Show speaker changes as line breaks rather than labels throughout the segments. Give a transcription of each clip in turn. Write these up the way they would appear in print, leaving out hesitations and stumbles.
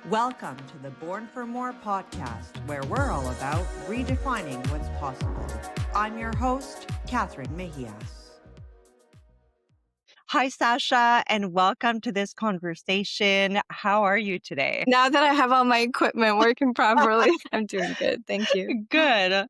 Welcome to the Born for More podcast, where we're all about redefining what's possible. I'm your host, Catherine Mejias. Hi, Sasha, and welcome to this conversation. How are you today?
Now that I have all my equipment working properly, I'm doing good. Thank you.
Good.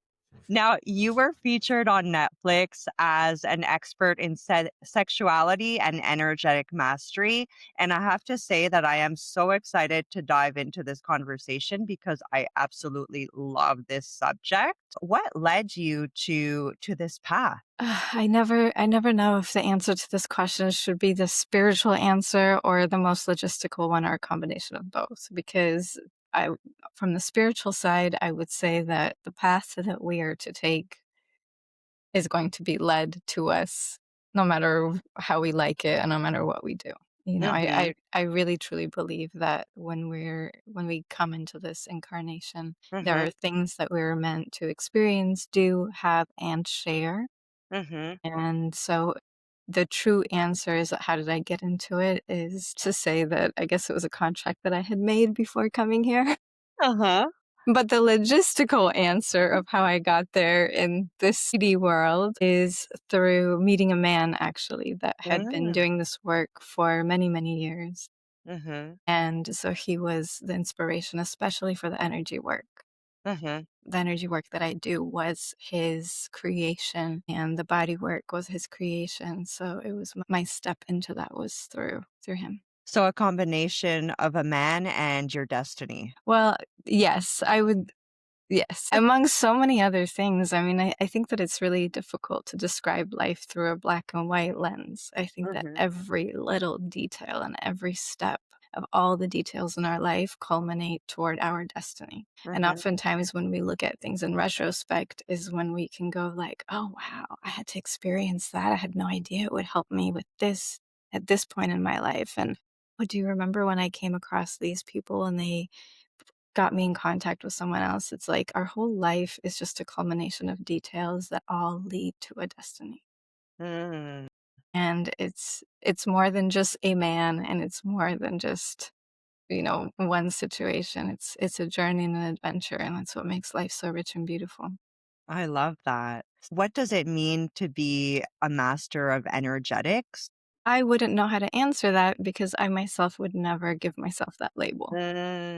Now, you were featured on Netflix as an expert in sexuality and energetic mastery. And I have to say that I am so excited to dive into this conversation because I absolutely love this subject. What led you to this path?
I never know if the answer to this question should be the spiritual answer or the most logistical one or a combination of both. Because from the spiritual side, I would say that the path that we are to take is going to be led to us no matter how we like it and no matter what we do.
Mm-hmm.
I really truly believe that when we come into this incarnation, there
Mm-hmm.
are things that we're meant to experience, do, have, and share.
Mm-hmm.
And so the true answer is how did I get into it is to say that I guess it was a contract that I had made before coming here.
Uh-huh.
But the logistical answer of how I got there in this city world is through meeting a man actually that had been doing this work for many, many years.
Mm-hmm.
And so he was the inspiration, especially for the energy work.
Mm-hmm.
The energy work that I do was his creation, and the body work was his creation. So it was my step into that was through him.
So a combination of a man and your destiny.
Well, yes, I would. Yes, among so many other things. I mean, I think that it's really difficult to describe life through a black and white lens. I think that
Mm-hmm.
every little detail and every step of all the details in our life culminate toward our destiny. And
Mm-hmm.
oftentimes when we look at things in retrospect is when we can go like, oh, wow, I had to experience that. I had no idea it would help me with this at this point in my life. And do you remember when I came across these people and they got me in contact with someone else? It's like our whole life is just a culmination of details that all lead to a destiny.
Mm.
And it's more than just a man, and it's more than just, one situation. It's a journey and an adventure, and that's what makes life so rich and beautiful.
I love that. What does it mean to be a master of energetics?
I wouldn't know how to answer that because I myself would never give myself that label.
Mm.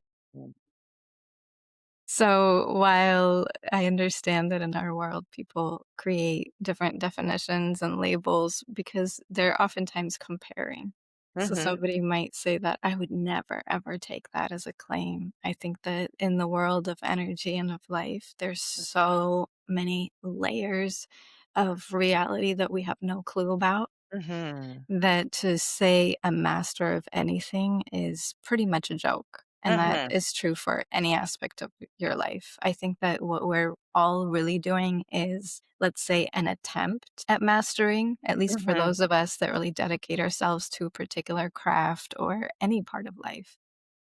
So while I understand that in our world, people create different definitions and labels because they're oftentimes comparing. So
Mhm.
somebody might say that I would never, ever take that as a claim. I think that in the world of energy and of life, there's so many layers of reality that we have no clue about
Mhm.
that to say a master of anything is pretty much a joke. And that
Mhm.
is true for any aspect of your life. I think that what we're all really doing is, let's say, an attempt at mastering, at least for
Mhm.
those of us that really dedicate ourselves to a particular craft or any part of life.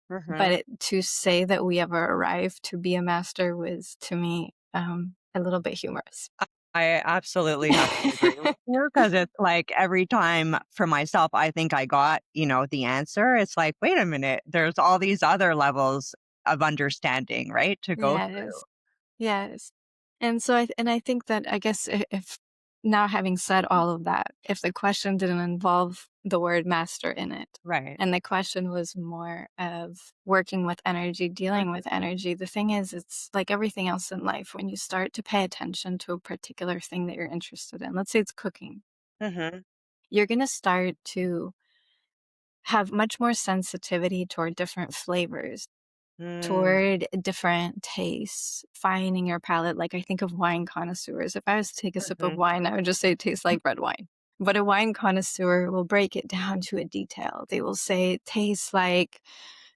But
Mhm.
to say that we ever arrived to be a master was, to me, a little bit humorous.
I absolutely have to agree with you because it's like every time for myself, I think I got, the answer. It's like, wait a minute, there's all these other levels of understanding, right, to go through.
Yes. Yes. And so I think that I guess if now having said all of that, if the question didn't involve the word master in it,
Right.
and the question was more of working with energy, dealing with energy, the thing is, it's like everything else in life. When you start to pay attention to a particular thing that you're interested in, let's say it's cooking,
Mhm.
you're going to start to have much more sensitivity toward different flavors,
Mm.
toward different tastes, finding your palate. Like I think of wine connoisseurs. If I was to take a sip of
Mhm.
wine, I would just say it tastes like red wine. But a wine connoisseur will break it down to a detail. They will say it tastes like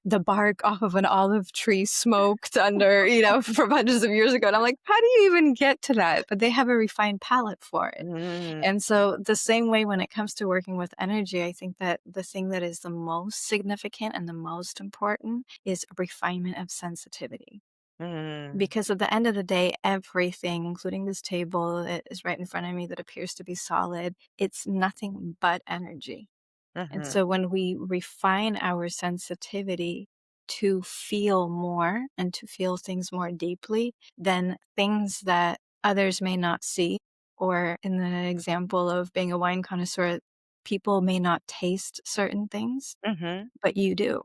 the bark off of an olive tree smoked under, for hundreds of years ago. And I'm like, how do you even get to that? But they have a refined palate for it.
Mm.
And so the same way when it comes to working with energy, I think that the thing that is the most significant and the most important is refinement of sensitivity.
Mm.
Because at the end of the day, everything, including this table that is right in front of me that appears to be solid, it's nothing but energy. And
Mhm.
so when we refine our sensitivity to feel more and to feel things more deeply than things that others may not see. Or in the example of being a wine connoisseur, people may not taste certain things,
Mhm.
but you do.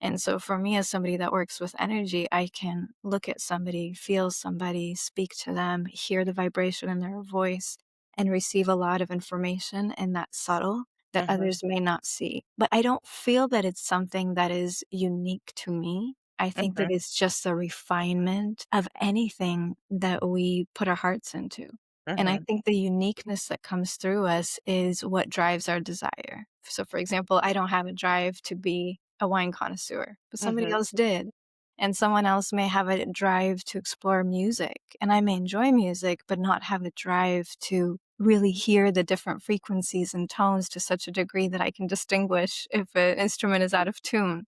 And so for me, as somebody that works with energy, I can look at somebody, feel somebody, speak to them, hear the vibration in their voice, and receive a lot of information in that subtle that
Mhm.
others may not see. But I don't feel that it's something that is unique to me. I think that
Mhm.
it's just a refinement of anything that we put our hearts into. And I
Mhm.
think the uniqueness that comes through us is what drives our desire. So, for example, I don't have a drive to be a wine connoisseur, but somebody
Mhm.
else did. And someone else may have a drive to explore music. And I may enjoy music, but not have a drive to really hear the different frequencies and tones to such a degree that I can distinguish if an instrument is out of tune.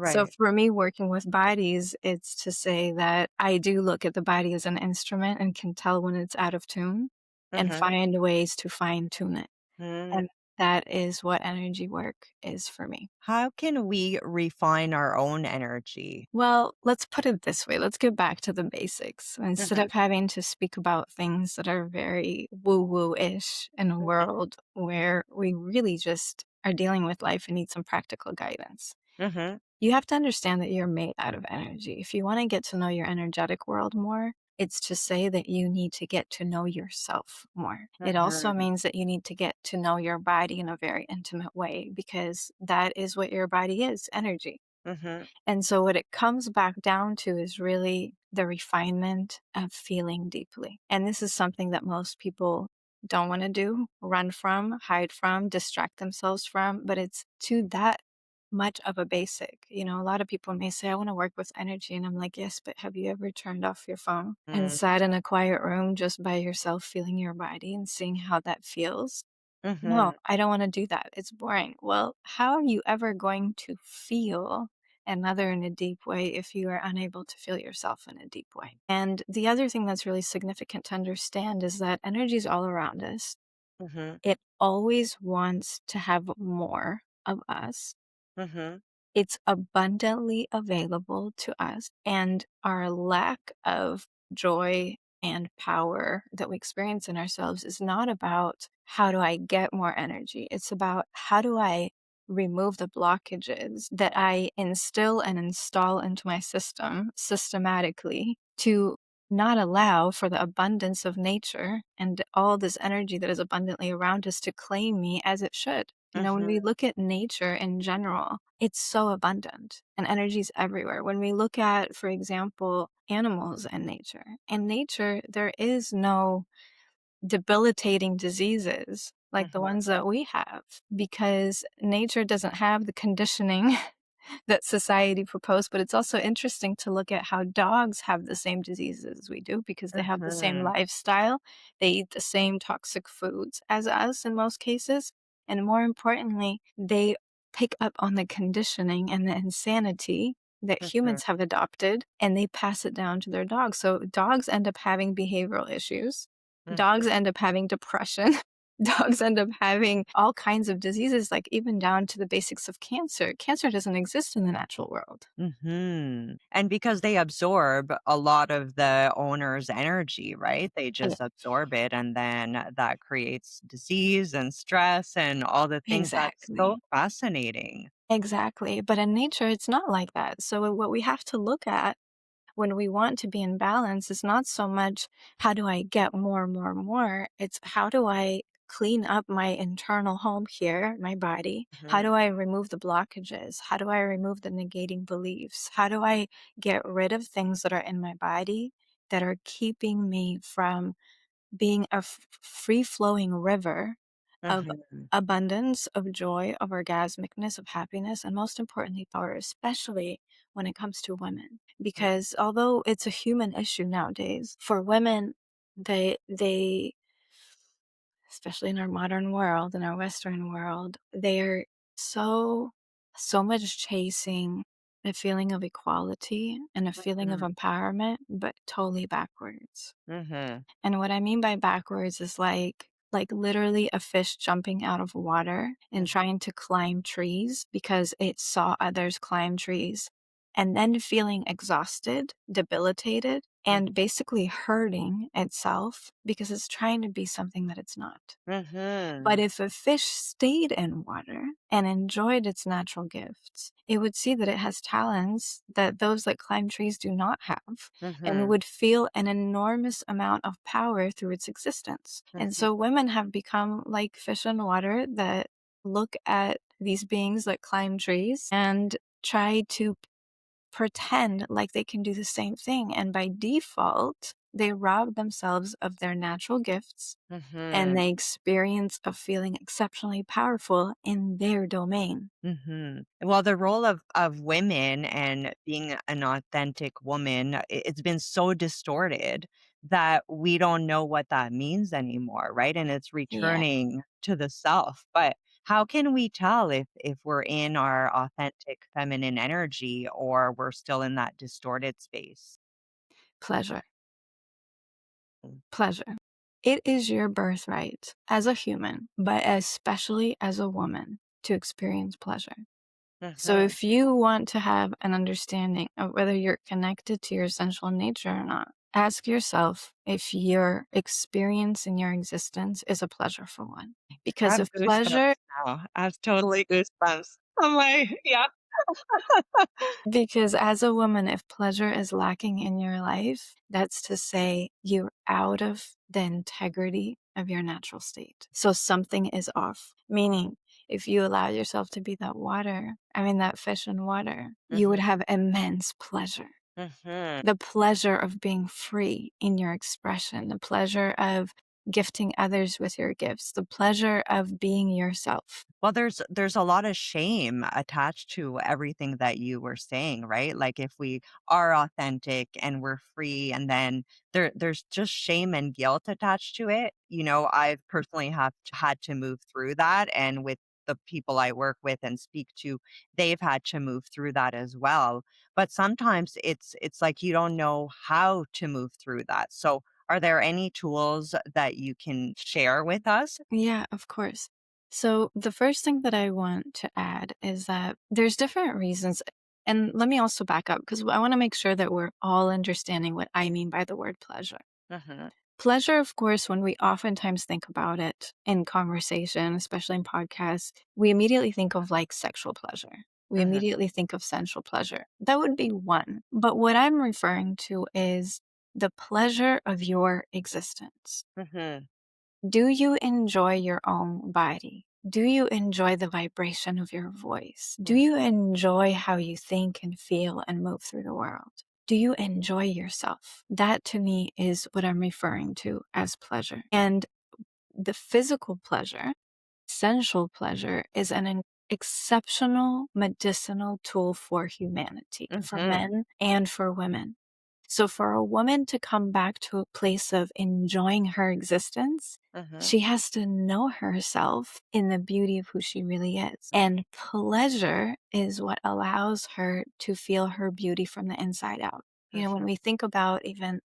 So
Right.
for me, working with bodies, it's to say that I do look at the body as an instrument and can tell when it's out of tune and
Mhm.
find ways to fine tune it.
Mm.
And that is what energy work is for me.
How can we refine our own energy?
Well, let's put it this way. Let's get back to the basics. Instead
Mhm.
of having to speak about things that are very woo woo ish in a
Mhm.
world where we really just are dealing with life and need some practical guidance.
Mhm.
You have to understand that you're made out of energy. If you want to get to know your energetic world more, it's to say that you need to get to know yourself more. It also
Mhm.
means that you need to get to know your body in a very intimate way because that is what your body is, energy.
Mhm.
And so, what it comes back down to is really the refinement of feeling deeply. And this is something that most people don't want to do, run from, hide from, distract themselves from, but it's to that much of a basic. You know, a lot of people may say, I want to work with energy. And I'm like, yes, but have you ever turned off your phone and
Mm.
sat in a quiet room just by yourself, feeling your body and seeing how that feels? No,
Mhm.
I don't wanna do that, it's boring. Well, how are you ever going to feel another in a deep way if you are unable to feel yourself in a deep way? And the other thing that's really significant to understand is that energy is all around us.
Mhm.
It always wants to have more of us.
Mhm.
It's abundantly available to us, and our lack of joy and power that we experience in ourselves is not about how do I get more energy? It's about how do I remove the blockages that I instill and install into my system systematically to not allow for the abundance of nature and all this energy that is abundantly around us to claim me as it should. You know, when
Mhm.
we look at nature in general, it's so abundant and energy is everywhere. When we look at, for example, animals and nature, in nature, there is no debilitating diseases like the
Mhm.
ones that we have because nature doesn't have the conditioning that society proposed. But it's also interesting to look at how dogs have the same diseases as we do because they have the same
Mhm.
lifestyle. They eat the same toxic foods as us in most cases. And more importantly, they pick up on the conditioning and the insanity that
Mhm.
humans have adopted and they pass it down to their dogs. So dogs end up having behavioral issues.
Mhm.
Dogs end up having depression. Dogs end up having all kinds of diseases, like even down to the basics of cancer. Cancer doesn't exist in the natural world.
Mhm. And because they absorb a lot of the owner's energy, right? They
Yeah,
just absorb it, and then that creates disease and stress and all the things. That's so
exactly.
fascinating.
Exactly. But in nature, it's not like that. So, what we have to look at when we want to be in balance is not so much how do I get more, more, more. It's how do I clean up my internal home here, my body? How
Mhm.
do I remove the blockages? How do I remove the negating beliefs? How do I get rid of things that are in my body that are keeping me from being a free flowing river of
Mhm.
abundance, of joy, of orgasmicness, of happiness, and most importantly, power, especially when it comes to women. Because although it's a human issue nowadays, for women, they especially in our modern world, in our Western world, they're so so much chasing a feeling of equality and a feeling of
Mhm.
empowerment, but totally backwards.
Mhm.
And what I mean by backwards is like literally a fish jumping out of water and
Mhm.
trying to climb trees because it saw others climb trees. and then feeling exhausted, debilitated, and basically hurting itself because it's trying to be something that it's not. But
Mhm.
if a fish stayed in water and enjoyed its natural gifts, it would see that it has talents that those that climb trees do not have, and
Mhm.
would feel an enormous amount of power through its existence. And
Mhm.
so women have become like fish in water that look at these beings that climb trees and try to pretend like they can do the same thing. And by default, they rob themselves of their natural gifts and
Mhm.
the experience of feeling exceptionally powerful in their domain.
Mhm. Well, the role of women and being an authentic woman, it's been so distorted that we don't know what that means anymore, right? And it's
Yeah,
returning to the self. But how can we tell if we're in our authentic feminine energy or we're still in that distorted space?
pleasure,
Mm.
pleasure. It is your birthright as a human, but especially as a woman, to experience pleasure. So
Mhm.
if you want to have an understanding of whether you're connected to your essential nature or not, ask yourself if your experience in your existence is a pleasureful one.
I
Because
have
if pleasure
goosebumps now. I have totally goosebumps. I'm like, yeah.
Because as a woman, if pleasure is lacking in your life, that's to say you're out of the integrity of your natural state. So something is off. Meaning, if you allow yourself to be that fish in water, you would
Mhm.
have immense pleasure.
Mhm.
The pleasure of being free in your expression, the pleasure of gifting others with your gifts, the pleasure of being yourself.
Well, there's a lot of shame attached to everything that you were saying, right? Like if we are authentic and we're free and then there's just shame and guilt attached to it. You know, I've personally had to move through that and with the people I work with and speak to, they've had to move through that as well. But sometimes it's like you don't know how to move through that. So, are there any tools that you can share with us?
Yeah, of course. So the first thing that I want to add is that there's different reasons. And let me also back up because I want to make sure that we're all understanding what I mean by the word pleasure.
Mhm.
Pleasure, of course, when we oftentimes think about it in conversation, especially in podcasts, we immediately think of like sexual pleasure. We
Mhm.
immediately think of sensual pleasure. That would be one. But what I'm referring to is the pleasure of your existence.
Mhm.
Do you enjoy your own body? Do you enjoy the vibration of your voice? Do
Mhm.
you enjoy how you think and feel and move through the world? Do you enjoy yourself? That to me is what I'm referring to as pleasure. And the physical pleasure, sensual pleasure, is exceptional medicinal tool for humanity, for
Mhm.
men and for women. So for a woman to come back to a place of enjoying her existence,
Mhm.
she has to know herself in the beauty of who she really is. And pleasure is what allows her to feel her beauty from the inside out. You know, when
Mhm.
we think about even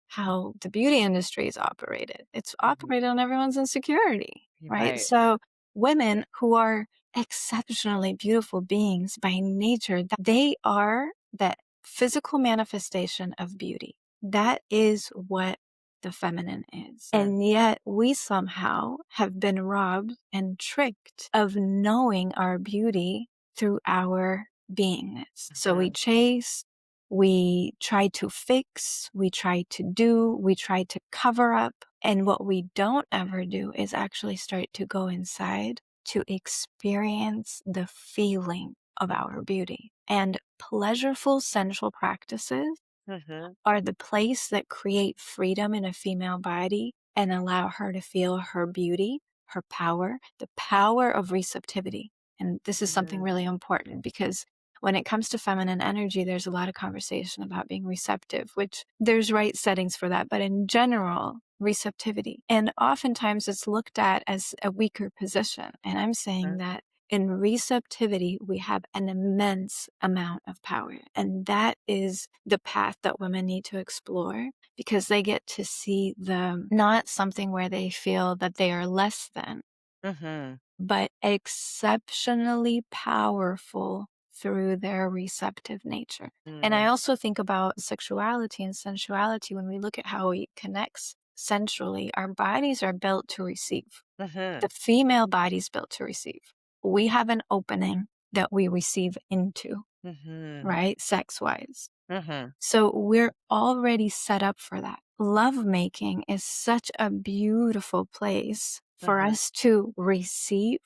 how the beauty industry is operated. It's
Mhm.
operated on everyone's insecurity,
You're
right?
right.
So women who are exceptionally beautiful beings by nature, they are that physical manifestation of beauty. That is what the feminine is.
Mm.
And yet we somehow have been robbed and tricked of knowing our beauty through our beingness. So we
Mhm.
chase, we try to fix, we try to do, we try to cover up. And what we don't ever do is actually start to go inside to experience the feeling of our beauty. And pleasureful sensual practices
Mhm.
are the place that create freedom in a female body and allow her to feel her beauty, her power, the power of receptivity. And this is something
Mhm.
really important because when it comes to feminine energy, there's a lot of conversation about being receptive, which there's right settings for that. But in general, receptivity. And oftentimes it's looked at as a weaker position. And I'm saying
Mhm.
that in receptivity, we have an immense amount of power. And that is the path that women need to explore because they get to see the not something where they feel that they are less than,
Mhm.
but exceptionally powerful through their receptive nature. And I
Mm.
also think about sexuality and sensuality when we look at how it connects centrally. Our bodies are built to receive. The
Mhm.
female body's built to receive. We have an opening that we receive into,
Mhm.
right? Sex wise.
Mhm.
So we're already set up for that. Lovemaking is such a beautiful place for
Mhm.
us to receive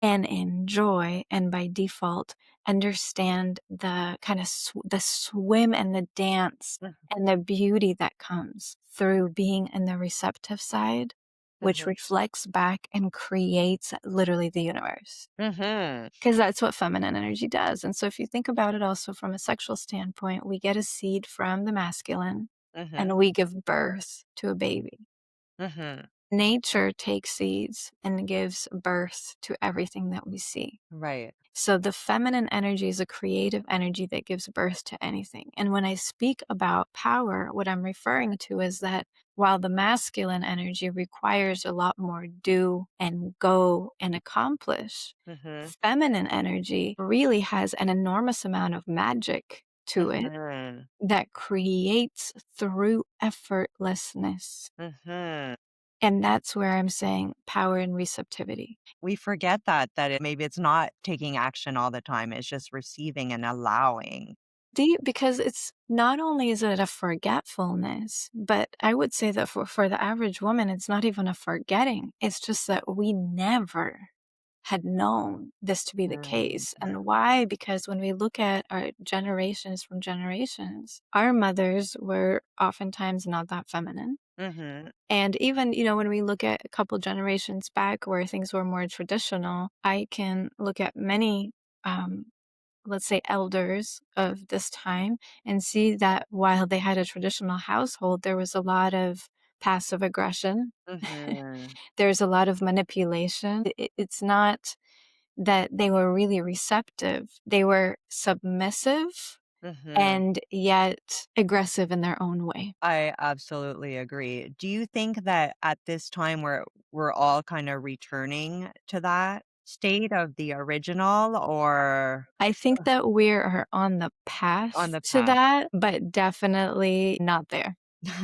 and enjoy, and by default, understand the kind of the swim and the dance
Mhm.
and the beauty that comes through being in the receptive side, which
Mhm.
reflects back and creates literally the universe.
Mhm.
'Cause that's what feminine energy does, and so if you think about it also from a sexual standpoint, we get a seed from the masculine,
Mhm.
and we give birth to a baby.
Mhm.
Nature takes seeds and gives birth to everything that we see.
Right.
So the feminine energy is a creative energy that gives birth to anything. And when I speak about power, what I'm referring to is that while the masculine energy requires a lot more do and go and accomplish,
Mhm.
feminine energy really has an enormous amount of magic to it
Mhm.
that creates through effortlessness.
Mhm.
And that's where I'm saying power and receptivity.
We forget that maybe it's not taking action all the time, it's just receiving and allowing.
Because it's not only is it a forgetfulness, but I would say that for the average woman, it's not even a forgetting. It's just that we never had known this to be the
Mm.
case. And why? Because when we look at our generations from generations, our mothers were oftentimes not that feminine.
Mhm.
And even, when we look at a couple generations back where things were more traditional, I can look at many, um, let's say, elders of this time and see that while they had a traditional household, there was a lot of passive aggression.
Mhm.
There's a lot of manipulation. It's not that they were really receptive, they were submissive
Mhm.
and yet aggressive in their own way.
I absolutely agree. Do you think that at this time we're all kind of returning to that state of the original or
I think that we are on the
on
path
the
to
path?
that, but definitely not there.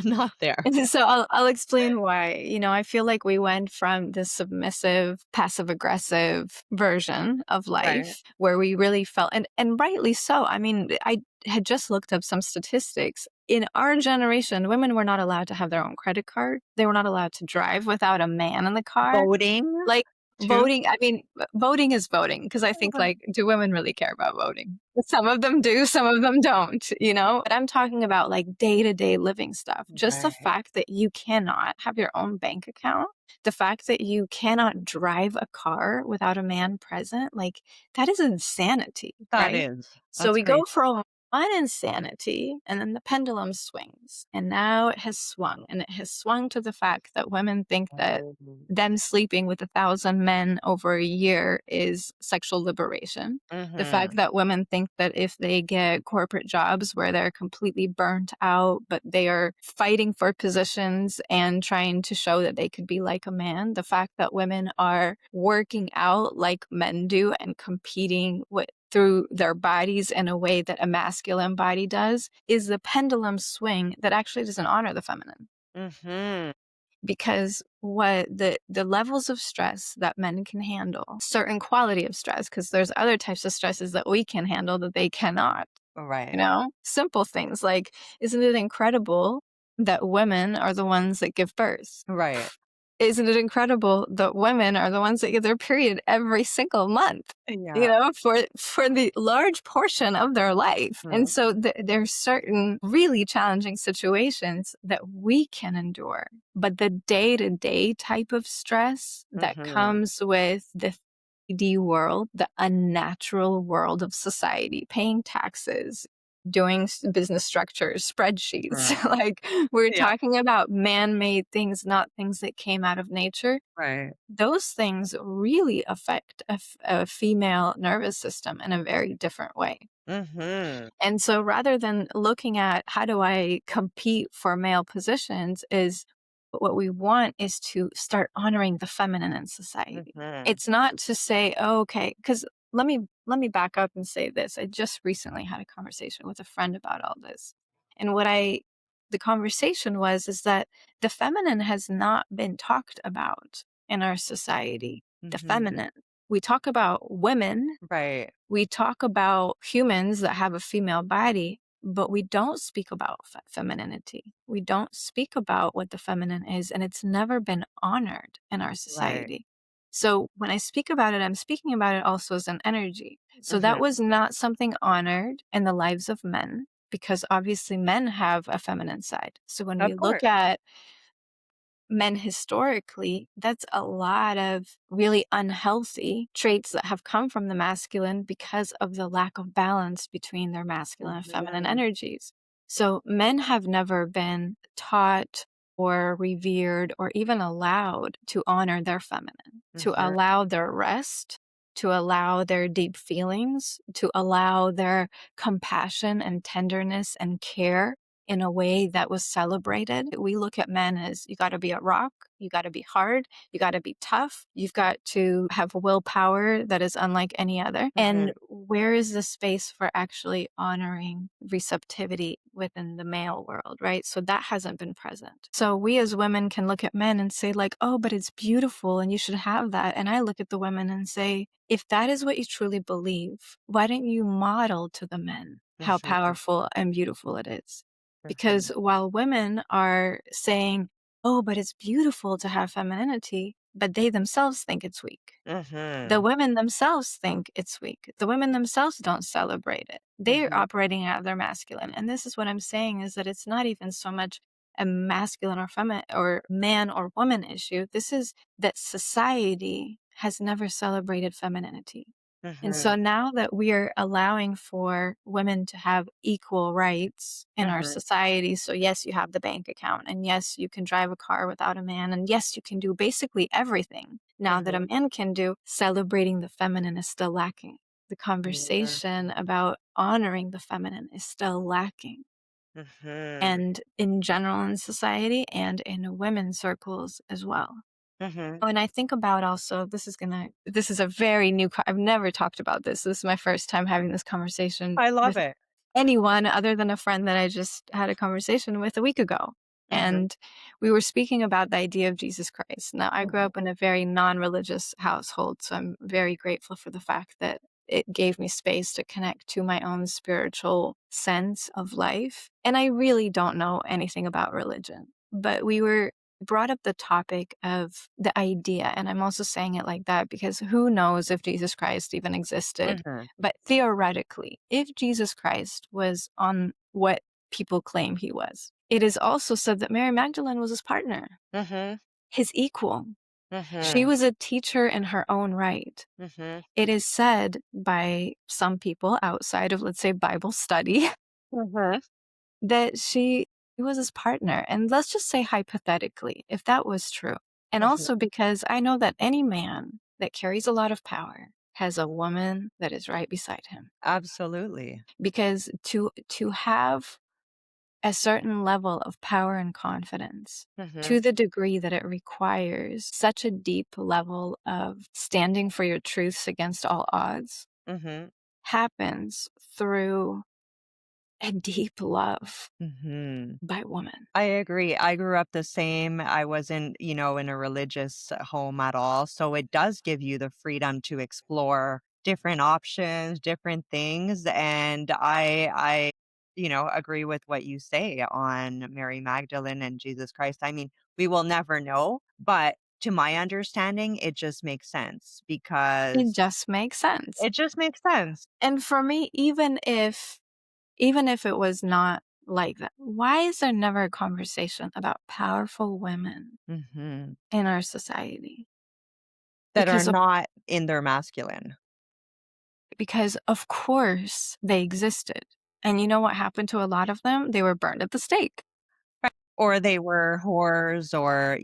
Not there.
So I'll explain why. I feel like we went from this submissive, passive aggressive version of
Right.
life where we really felt, and rightly so. I mean, I had just looked up some statistics. In our generation, women were not allowed to have their own credit card. They were not allowed to drive without a man in the car.
Voting
Like,
too?
voting, I mean, voting is voting because I think, like, do women really care about voting? Some of them do, some of them don't. But I'm talking about, like, day-to-day living stuff. Just the
Right.
fact that you cannot have your own bank account, the fact that you cannot drive a car without a man present, like, that is insanity,
That
right?
is.
So
That's
we go
crazy.
from one insanity, and then the pendulum swings, and now it has swung, and it has swung to the fact that women think that
Oh.
them sleeping with 1,000 men over a year is sexual liberation. The fact
Mhm.
that women think that if they get corporate jobs where they're completely burnt out, but they are fighting for positions and trying to show that they could be like a man, the fact that women are working out like men do and competing through their bodies in a way that a masculine body does is the pendulum swing that actually doesn't honor the feminine,
Mhm.
because what the levels of stress that men can handle, certain quality of stress, because there's other types of stresses that we can handle that they cannot.
Right.
Simple things like, isn't it incredible that women are the ones that give birth?
Right.
Isn't it incredible that women are the ones that get their period every single month,
Yeah.
for the large portion of their life? And
Mhm.
so there's certain really challenging situations that we can endure. But the day-to-day type of stress that
Mhm.
comes with the 3D world, the unnatural world of society, paying taxes, doing business structures, spreadsheets.
Right.
Like, we're
Yeah.
talking about man-made things, not things that came out of nature.
Right.
Those things really affect a female nervous system in a very different way.
Mhm.
And so rather than looking at how do I compete for male positions, is what we want is to start honoring the feminine in society.
Mhm.
It's not to say, oh, okay, because let me back up and say this. I just recently had a conversation with a friend about all this. And what I the conversation was is that the feminine has not been talked about in our society. The
Mhm.
feminine. We talk about women,
Right.
we talk about humans that have a female body, but we don't speak about femininity. We don't speak about what the feminine is, and it's never been honored in our
Right.
society. So when I speak about it, I'm speaking about it also as an energy. So that
Mhm.
was not something honored in the lives of men because obviously men have a feminine side. So when we
Of
look
course.
at men historically, that's a lot of really unhealthy traits that have come from the masculine because of the lack of balance between their masculine and feminine
Mhm.
energies. So men have never been taught or revered or even allowed to honor their feminine, to
Mhm.
allow their rest, to allow their deep feelings, to allow their compassion and tenderness and care in a way that was celebrated. We look at men as you got to be a rock, you got to be hard, you got to be tough, you've got to have willpower that is unlike any other.
Mhm.
And where is the space for actually honoring receptivity within the male world, right? So that hasn't been present. So we as women can look at men and say, like, oh, but it's beautiful and you should have that. And I look at the women and say, if that is what you truly believe, why don't you model to the men how
Mhm.
powerful and beautiful it is? Because
Mhm.
while women are saying, "Oh, but it's beautiful to have femininity," but they themselves think it's weak. The
Mhm.
women themselves think it's weak. The women themselves don't celebrate it. They're
Mhm.
operating out of their masculine. And this is what I'm saying is that it's not even so much a masculine or feminine or man or woman issue. This is that society has never celebrated femininity. And so
Mhm.
now that we are allowing for women to have equal rights in our
Mhm.
society, so yes, you have the bank account, and yes, you can drive a car without a man, and yes, you can do basically everything now that a
Mhm.
man can do, celebrating the feminine is still lacking. The
Yeah.
conversation about honoring the feminine is still lacking.
Mhm.
And in general in society and in women's circles as well.
Mhm.
Oh, and I think about also this is a very new I've never talked about this. This is my first time having this conversation
I love
with
it.
anyone other than a friend that I just had a conversation with a week ago.
Mhm.
And we were speaking about the idea of Jesus Christ. Now, I grew
Mhm.
up in a very non-religious household, so I'm very grateful for the fact that it gave me space to connect to my own spiritual sense of life. And I really don't know anything about religion, but we were brought up the topic of the idea, and I'm also saying it like that because who knows if Jesus Christ even existed.
Mhm.
But theoretically, if Jesus Christ was on what people claim he was, it is also said that Mary Magdalene was his partner,
Mhm.
his equal. She
Mhm.
was a teacher in her own right.
Mhm.
It is said by some people outside of, let's say, Bible study,
Mhm.
that she was his partner. And let's just say hypothetically, if that was true. And
Mhm.
also because I know that any man that carries a lot of power has a woman that is right beside him.
Absolutely.
Because to have a certain level of power and confidence
Mhm.
to the degree that it requires such a deep level of standing for your truths against all odds
Mhm.
happens through a deep love
Mhm.
by woman.
I agree. I grew up the same. I wasn't, in a religious home at all. So it does give you the freedom to explore different options, different things. And I agree with what you say on Mary Magdalene and Jesus Christ. I mean, we will never know, but to my understanding, it just makes sense
It
because
just makes sense.
it just makes sense.
And for me, even if it was not like that, why is there never a conversation about powerful women
Hmm.
in our society?
That are
Because of
not in their masculine.
because of course they existed. And you know what happened to a lot of them? They were burned at the stake.
Or they were whores or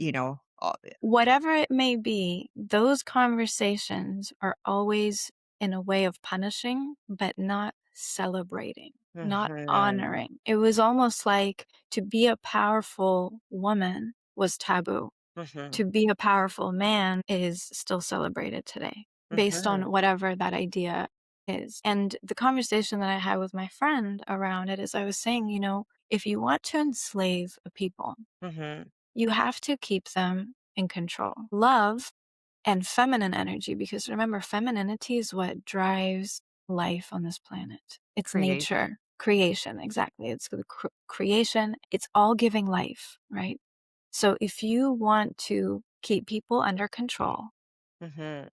all
Whatever it may be, those conversations are always in a way of punishing, but not celebrating, not
mhm,
honoring. It was almost like to be a powerful woman was taboo.
mhm.
To be a powerful man is still celebrated today. based
Mhm.
on whatever that idea is. And the conversation that I had with my friend around it is I was saying, if you want to enslave a people,
Mhm.
you have to keep them in control. Love and feminine energy, because remember, femininity is what drives life on this planet. It's
Creation.
nature, creation, exactly. It's the creation, it's all giving life, right? So if you want to keep people under control,
Mhm.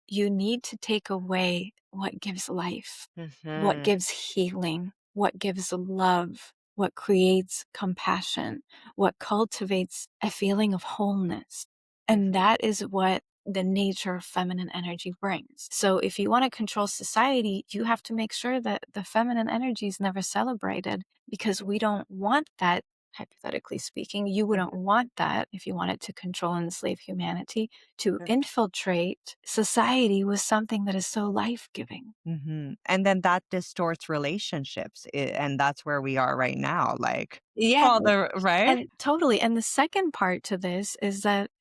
you need to take away what gives life, what
Mhm.
gives healing, what gives love, what creates compassion, what cultivates a feeling of wholeness. And
Mhm.
that is what the nature of feminine energy brings. So if you want to control society, you have to make sure that the feminine energy is never celebrated, because we don't want that. Hypothetically speaking, you wouldn't
Mhm.
want that if you wanted to control and enslave humanity, to
Mhm.
infiltrate society with something that is so life-giving.
Mhm. And then that distorts relationships, and that's where we are right now, like,
Yes,
all the right?
and totally, and the second part to this is that,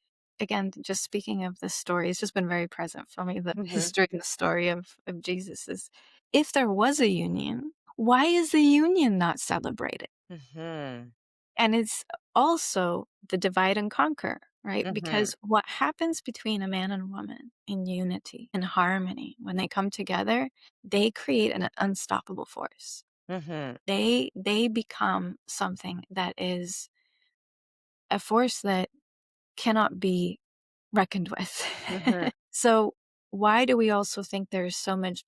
again, just speaking of this story, it's just been very present for me, the
Mhm.
history and the story of Jesus is, if there was a union, why is the union not celebrated?
Mhm.
And it's also the divide and conquer, right?
Mhm.
Because what happens between a man and woman in unity and harmony, when they come together, they create an unstoppable force.
Mhm.
They become something that is a force that cannot be reckoned with.
Mhm.
So, why do we also think there's so much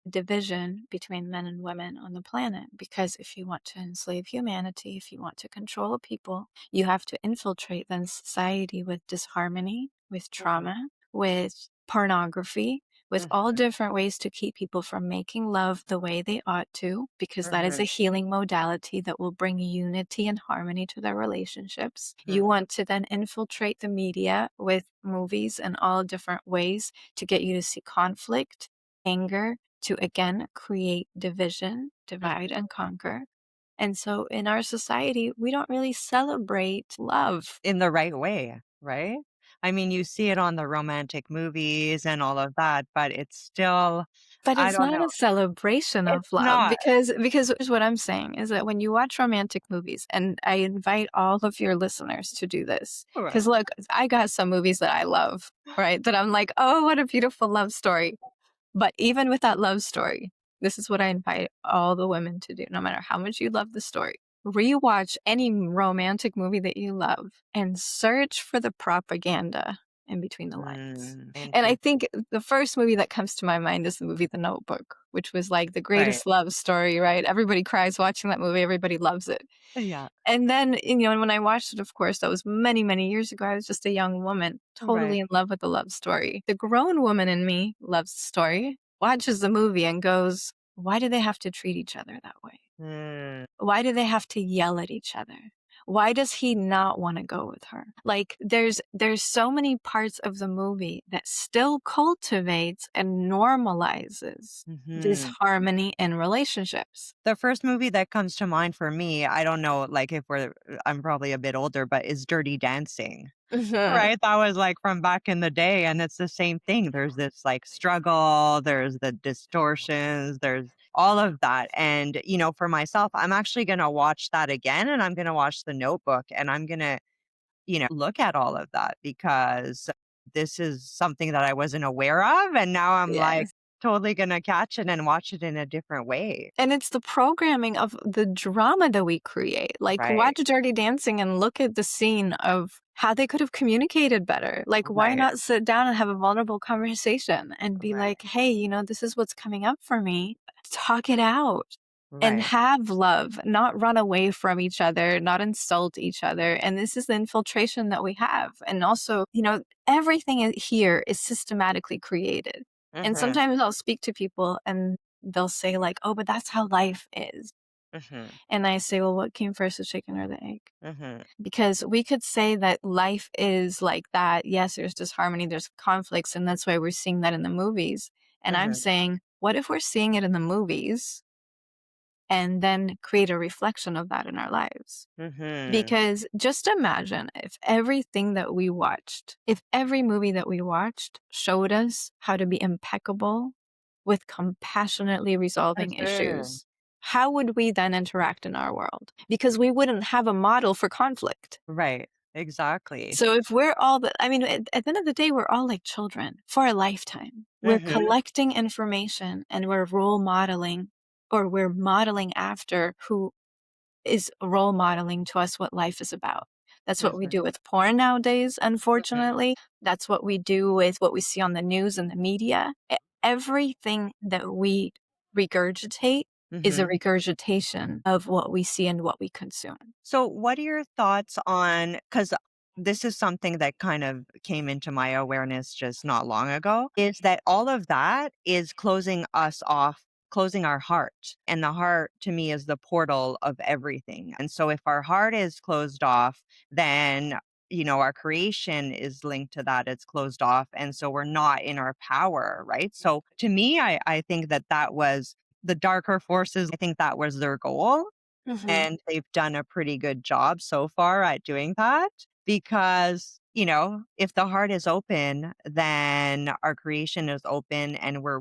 division between men and women on the planet? Because if you want to enslave humanity, if you want to control a people, you have to infiltrate then society with disharmony, with
Mhm.
trauma, with pornography, with all
Mhm.
different ways to keep people from making love the way they ought to, because that is
Mhm.
a healing modality that will bring unity and harmony to their relationships. You
Mhm.
want to then infiltrate the media with movies and all different ways to get you to see conflict, anger, to again create division, divide
Mhm.
and conquer. And so in our society, we don't really celebrate love.
In the right way, right? I mean, you see it on the romantic movies and all of that, but it's still
But
I
it's
don't
not
know.
a celebration
It's
of love,
not.
because here's what I'm saying is that when you watch romantic movies, and I invite all of your listeners to do this,
Right.
because look, I got some movies that I love, right? That I'm like, oh, what a beautiful love story. But even with that love story, this is what I invite all the women to do, no matter how much you love the story. Rewatch any romantic movie that you love and search for the propaganda in between the lines. And I
Interesting.
think the first movie that comes to my mind is the movie The Notebook, which was like the
Right.
greatest love story, right? Everybody cries watching that movie, everybody loves it.
Yeah.
And then, and when I watched it, of course, that was many, many years ago. I was just a young woman,
Right.
totally in love with the love story. The grown woman in me loves the story, watches the movie, and goes, why do they have to treat each other that way?
Mm.
Why do they have to yell at each other? Why does he not want to go with her? Like there's so many parts of the movie that still cultivates and normalizes
Mhm.
disharmony in relationships.
The first movie that comes to mind for me, I don't know, like, if we're I'm probably a bit older, but is Dirty Dancing.
Mhm.
Right? That was, like, from back in the day, and it's the same thing. There's this, like, struggle, there's the distortions, there's all of that, and, for myself, I'm actually gonna watch that again, and I'm gonna watch The Notebook, and I'm gonna, look at all of that because this is something that I wasn't aware of, and now I'm, like,
Yes.
totally gonna catch it and watch it in a different way.
And it's the programming of the drama that we create. Like,
Right,
watch Dirty Dancing and look at the scene of how they could have communicated better. Like, why
right,
not sit down and have a vulnerable conversation and be
right,
like, hey, this is what's coming up for me. Talk it out and
right.
have love, not run away from each other, not insult each other. And this is the infiltration that we have. And also, everything here is systematically created. And
Mhm,
sometimes I'll speak to people and they'll say like, "Oh, but that's how life is."
mhm,
And I say, "Well, what came first, the chicken or the egg?"
mhm,
Because we could say that life is like that. Yes, there's disharmony, there's conflicts, and that's why we're seeing that in the movies. And I'm
mhm.
saying, what if we're seeing it in the movies and then create a reflection of that in our lives.
Mhm.
Because just imagine if everything that we watched, if every movie that we watched showed us how to be impeccable with compassionately
For
resolving
sure.
issues, how would we then interact in our world? Because we wouldn't have a model for conflict.
Right. Exactly.
So if we're all the I mean, at the end of the day, we're all like children for a lifetime. We're
Mhm.
collecting information and we're role modeling or we're modeling after who is role modeling to us what life is about. That's what we
Mhm.
do with porn nowadays,
Mhm.
unfortunately. That's what we do with what we see on the news and the media. Everything that we regurgitate is a
Mhm.
regurgitation of what we see and what we consume.
So, what are your thoughts on, because this is something that kind of came into my awareness just not long ago, is that all of that is closing us off, closing our heart. And the heart to me is the portal of everything. And so, if our heart is closed off, then our creation is linked to that. It's closed off. And so we're not in our power, right? So to me, I think that was the darker forces. I think that was their goal,
Mhm.
and they've done a pretty good job so far at doing that because, if the heart is open, then our creation is open and we're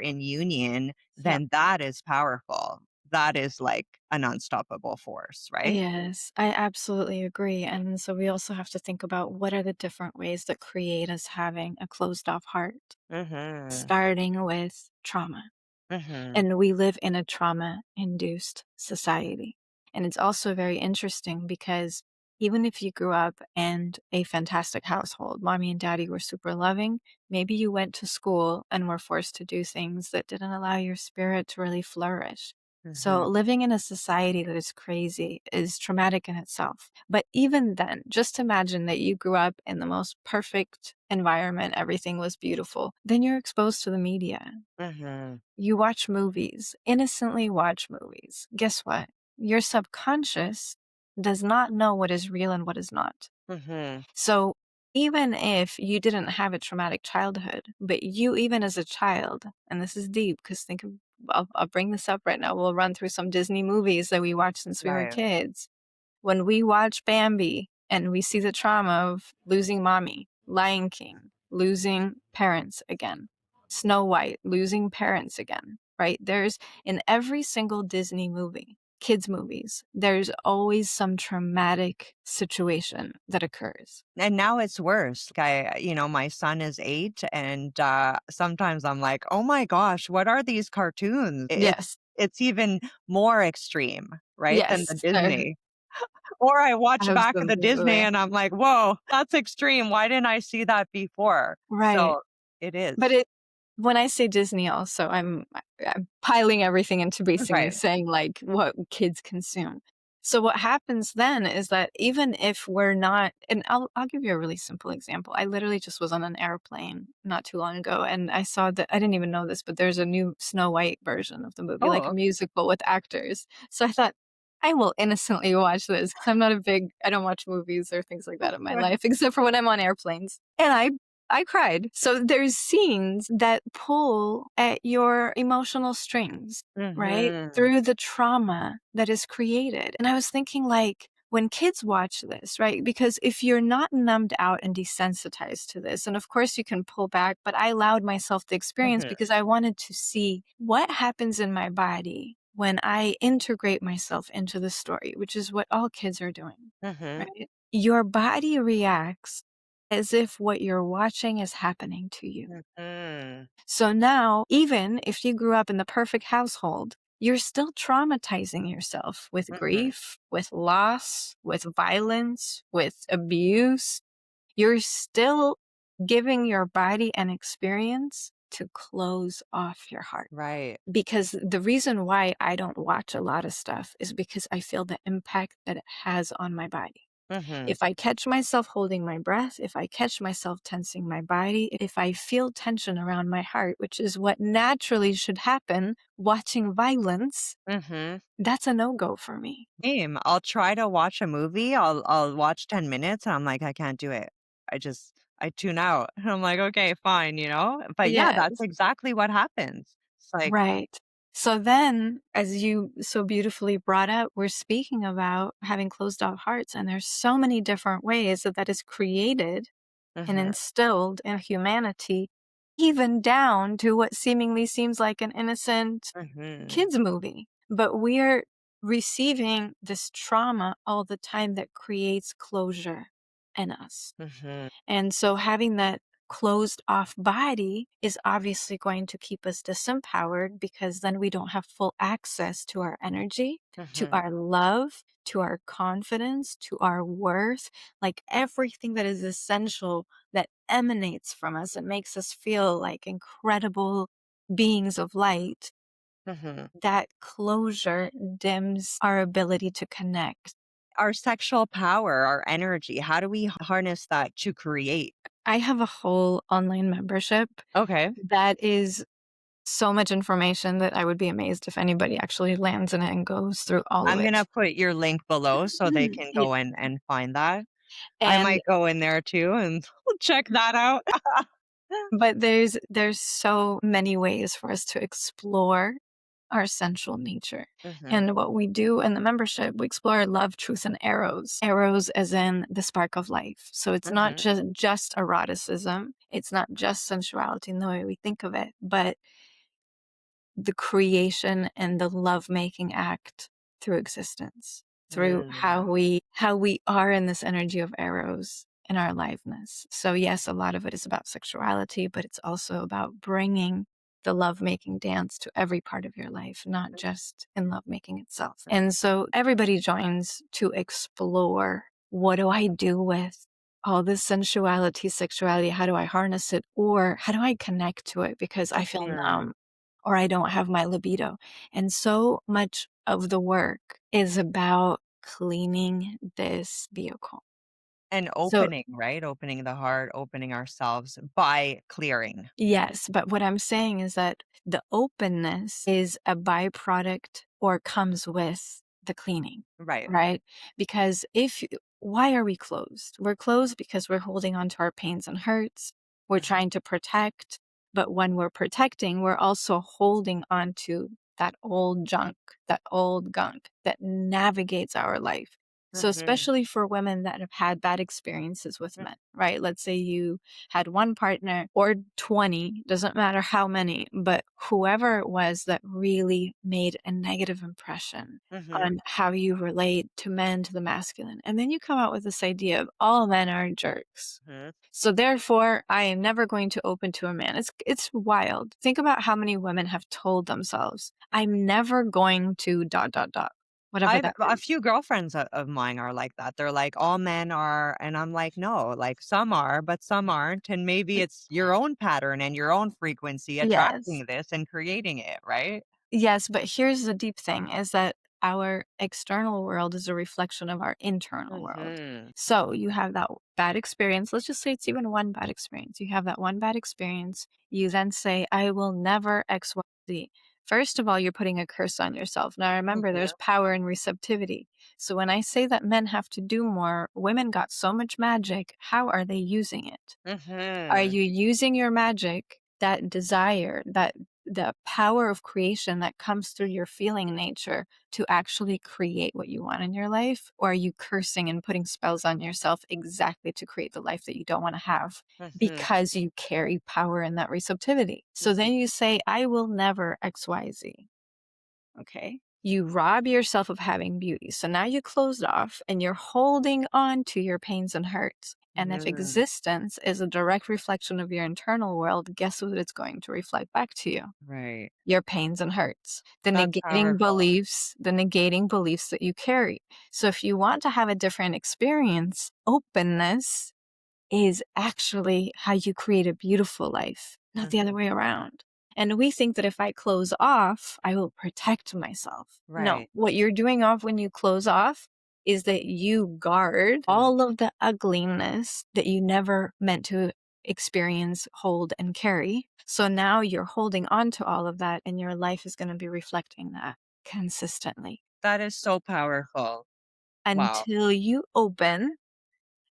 in union,
Yep.
then that is powerful. That is like an unstoppable force, right?
Yes, I absolutely agree. And so we also have to think about what are the different ways that create us having a closed off heart,
Mhm.
starting with trauma.
Mhm.
And we live in a trauma induced society. And it's also very interesting because even if you grew up in a fantastic household, mommy and daddy were super loving, maybe you went to school and were forced to do things that didn't allow your spirit to really flourish. So
Mhm.
living in a society that is crazy is traumatic in itself. But even then, just imagine that you grew up in the most perfect environment, everything was beautiful. Then you're exposed to the media.
Mhm.
You watch movies, innocently watch movies. Guess what? Your subconscious does not know what is real and what is not.
Mhm.
So even if you didn't have a traumatic childhood, but you, even as a child, and this is deep because think of, I'll bring this up right now. We'll run through some Disney movies that we watched since we were
Right.
kids. When we watch Bambi and we see the trauma of losing mommy, Lion King, losing parents again, Snow White, losing parents again, right? There's in every single Disney movie, kids' movies, there's always some traumatic situation that occurs.
And now it's worse. My son is 8, and sometimes I'm like, "Oh my gosh, what are these cartoons?" It's
Yes.
it's even more extreme, right, than the
Yes.
Disney. Or I watch back the Disney
Absolutely.
and I'm like, "Whoa, that's extreme. Why didn't I see that before?"
Right.
So, it is.
But it when I say Disney also, I'm piling everything into basically
Right.
saying, like, what kids consume. So what happens then is that even if we're not and I'll give you a really simple example. I literally just was on an airplane not too long ago, and I saw that I didn't even know this, but there's a new Snow White version of the movie, like a
Oh,
musical with actors. So I thought, "I will innocently watch this because 'cause I'm not a big I don't watch movies or things like that in my
okay.
life except for when I'm on airplanes." And I cried. So there's scenes that pull at your emotional strings, right?
Mhm.
Through the trauma that is created. And I was thinking like when kids watch this, right? Because if you're not numbed out and desensitized to this, and of course you can pull back, but I allowed myself the experience
Mhm.
because I wanted to see what happens in my body when I integrate myself into the story, which is what all kids are doing,
Mhm.
right? Your body reacts as if what you're watching is happening to you.
Mhm.
So now, even if you grew up in the perfect household, you're still traumatizing yourself with
Mhm.
grief, with loss, with violence, with abuse. You're still giving your body an experience to close off your heart.
Right.
Because the reason why I don't watch a lot of stuff is because I feel the impact that it has on my body.
Mhm.
If I catch myself holding my breath, if I catch myself tensing my body, if I feel tension around my heart, which is what naturally should happen watching violence,
Mhm.
that's a no go for me.
Same. I'll try to watch a movie. I'll watch 10 minutes and I'm like, I can't do it. I tune out. I'm like, okay, fine. But yeah, that's
Yes,
exactly what happens. It's like,
right. So then, as you so beautifully brought up, we're speaking about having closed off hearts, and there's so many different ways that that is created and
Mhm,
instilled in humanity, even down to what seemingly seems like an innocent
mhm,
kids movie. But we're receiving this trauma all the time that creates closure in us.
mhm,
And so having that closed off body is obviously going to keep us disempowered because then we don't have full access to our energy, to
mhm,
our love, to our confidence, to our worth, like everything that is essential that emanates from us and makes us feel like incredible beings of light.
mhm.
That closure dims our ability to connect.
Our sexual power, our energy, how do we harness that to create?
I have a whole online membership
Okay.
that is so much information that I would be amazed if anybody actually lands in it and goes through all of
I'm
it.
gonna put your link below so they can
Yeah,
go in and find that. I
and
might go in there too and check that out.
but there's so many ways for us to explore our essential nature.
Mhm,
And what we do in the membership, we explore love, truth, and arrows. Arrows as in the spark of life. So it's not
mhm,
just eroticism. It's not just sensuality in the way we think of it, but the creation and the love-making act through existence, through
mm,
how we are in this energy of eros in our aliveness. So yes, a lot of it is about sexuality, but it's also about bringing the lovemaking dance to every part of your life, not just in lovemaking itself. And so everybody joins to explore, what do I do with all this sensuality, sexuality? How do I harness it? Or how do I connect to it because I feel
mhm,
numb or I don't have my libido? And so much of the work is about cleaning this vehicle.
and
So,
opening, right? Opening the heart, opening ourselves by clearing.
yes, but what I'm saying is that the openness is a byproduct or comes with the cleaning,
Right.
right? Because why are we closed? We're closed because we're holding on to our pains and hurts. We're
Mhm,
trying to protect, but when we're protecting, we're also holding on to that old junk, that old gunk that navigates our life. So,
mhm,
especially for women that have had bad experiences with
mm,
men, right? Let's say you had one partner or 20, doesn't matter how many, but whoever it was that really made a negative impression
mhm,
on how you relate to men, to the masculine. And then you come out with this idea of all men are jerks.
mhm.
So therefore, I am never going to open to a man. It's wild. Think about how many women have told themselves, I'm never going to dot dot dot, whatever
I've
that
a
is.
few girlfriends of mine are like that. They're like, "All men are," and I'm like, "No, like some are, but some aren't." And maybe it's your own pattern and your own frequency
Yes.
attracting this and creating it, right?
Yes, but here's the deep thing is that our external world is a reflection of our internal world.
Mhm,
So you have that bad experience. Let's just say it's even one bad experience. You have that one bad experience. You then say, I will never XYZ. First of all, you're putting a curse on yourself. Now remember,
mhm,
there's power in receptivity. So when I say that men have to do more, women got so much magic. How are they using it? Are
mhm,
you using your magic, that desire, that the power of creation that comes through your feeling nature to actually create what you want in your life? Or are you cursing and putting spells on yourself exactly to create the life that you don't want to have
mhm,
because you carry power in that receptivity? So
mhm,
then you say, I will never XYZ. Okay. You rob yourself of having beauty. So now you closed off and you're holding on to your pains and hurts. And if
mhm.
existence is a direct reflection of your internal world, guess what it's going to reflect back to you?
Right.
Your pains and hurts,
That's powerful.
the negating beliefs that you carry. So if you want to have a different experience, openness is actually how you create a beautiful life, not the other
Mhm.
way around. And we think that if I close off, I will protect myself. No,
Right.
what you're doing off when you close off is that you guard
Mm,
all of the ugliness that you never meant to experience, hold, and carry. So now you're holding on to all of that, and your life is going to be reflecting that consistently
that is so powerful. Wow.
until you open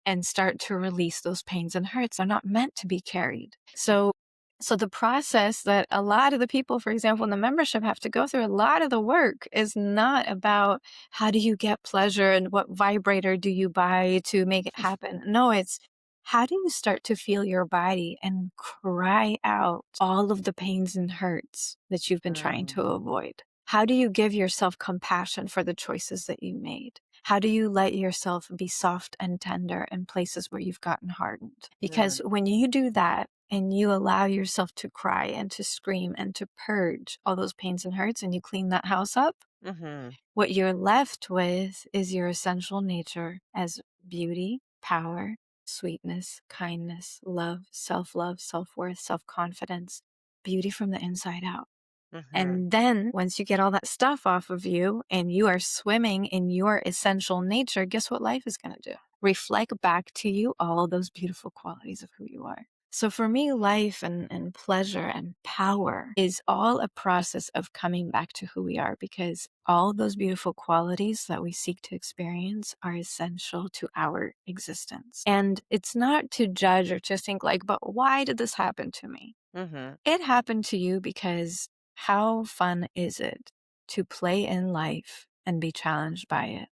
and start to release those pains and hurts. They're not meant to be carried. So So the process that a lot of the people, for example, in the membership have to go through, a lot of the work is not about how do you get pleasure and what vibrator do you buy to make it happen. No, it's how do you start to feel your body and cry out all of the pains and hurts that you've been trying to
Mm,
avoid? How do you give yourself compassion for the choices that you made? How do you let yourself be soft and tender in places where you've gotten hardened? Because
mm,
when you do that and you allow yourself to cry and to scream and to purge all those pains and hurts and you clean that house up,
mhm,
what you're left with is your essential nature as beauty, power, sweetness, kindness, love, self worth, self confidence, beauty from the inside out.
mhm,
And then once you get all that stuff off of you and you are swimming in your essential nature, guess what life is going to do? Reflect back to you all those beautiful qualities of who you are. So for me, life and pleasure and power is all a process of coming back to who we are because all those beautiful qualities that we seek to experience are essential to our existence. And it's not to judge or to think like, but why did this happen to me?
mhm,
It happened to you because how fun is it to play in life and be challenged by it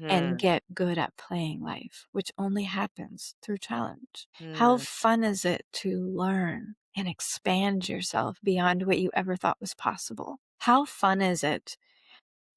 and
mhm,
get good at playing life, which only happens through challenge? How
mm,
fun is it to learn and expand yourself beyond what you ever thought was possible? How fun is it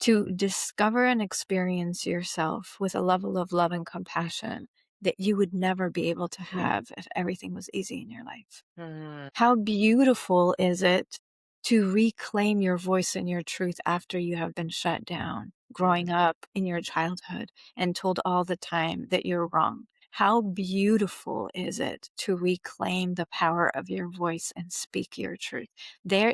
to discover and experience yourself with a level of love and compassion that you would never be able to have if everything was easy in your life?
mhm,
How beautiful is it to reclaim your voice and your truth after you have been shut down, growing
mm,
up in your childhood and told all the time that you're wrong? How beautiful is it to reclaim the power of your voice and speak your truth? There,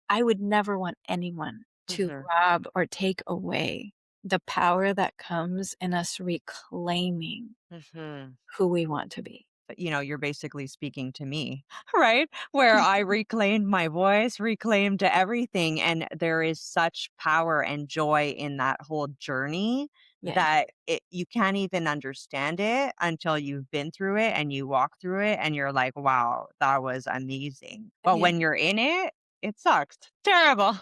I would never want anyone to
mhm,
rob or take away the power that comes in us reclaiming
mhm.
who we want to be.
You're basically speaking to me, right? Where I reclaimed my voice, reclaimed everything. And there is such power and joy in that whole journey
Yeah.
that you can't even understand it until you've been through it and you walk through it and you're like, wow, that was amazing. But
Yeah.
when you're in it, it sucks. Terrible.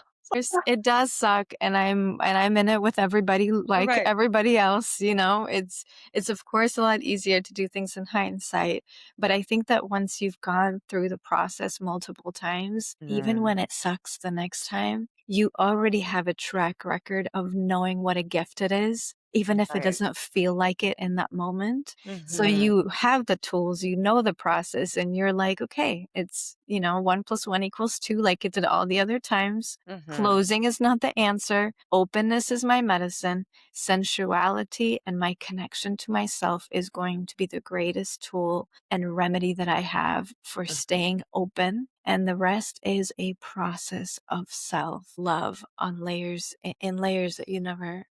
It does suck, and I'm in it with everybody like
Right.
everybody else, you know? It's of course a lot easier to do things in hindsight, but I think that once you've gone through the process multiple times, even
Mm,
when it sucks the next time, you already have a track record of knowing what a gift it is, even if it
right.
doesn't feel like it in that moment. So
Hmm.
you have the tools, you know the process, and you're like, "Okay, it's, 1 plus 1 equals 2 like it did all the other times.
Hmm.
Closing is not the answer. Openness is my medicine. Sensuality and my connection to myself is going to be the greatest tool and remedy that I have for staying open. And the rest is a process of self love on layers, in layers that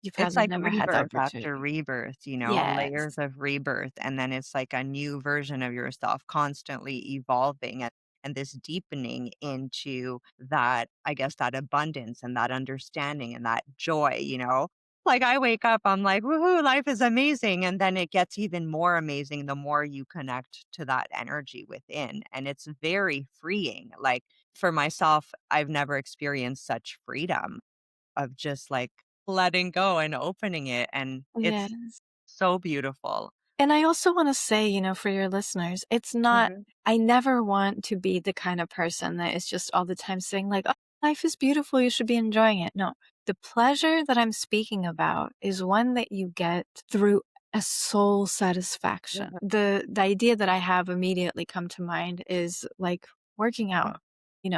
you
It's
probably
like
never had the
rebirth after
opportunity.
rebirth, layers
Yes.
of rebirth. And then it's like a new version of yourself constantly evolving and this deepening into that, I guess, that abundance and that understanding and that joy. Like I wake up, I'm like, woohoo, life is amazing. And then it gets even more amazing the more you connect to that energy within. And it's very freeing. Like for myself, I've never experienced such freedom of just, like, letting go and opening it, and it's
Yes.
so beautiful.
And I also want to say, for your listeners, it's not,
Mhm,
I never want to be the kind of person that is just all the time saying, like, oh, life is beautiful. You should be enjoying it. No, the pleasure that I'm speaking about is one that you get through a soul satisfaction.
mhm,
The idea that I have immediately come to mind is like working out.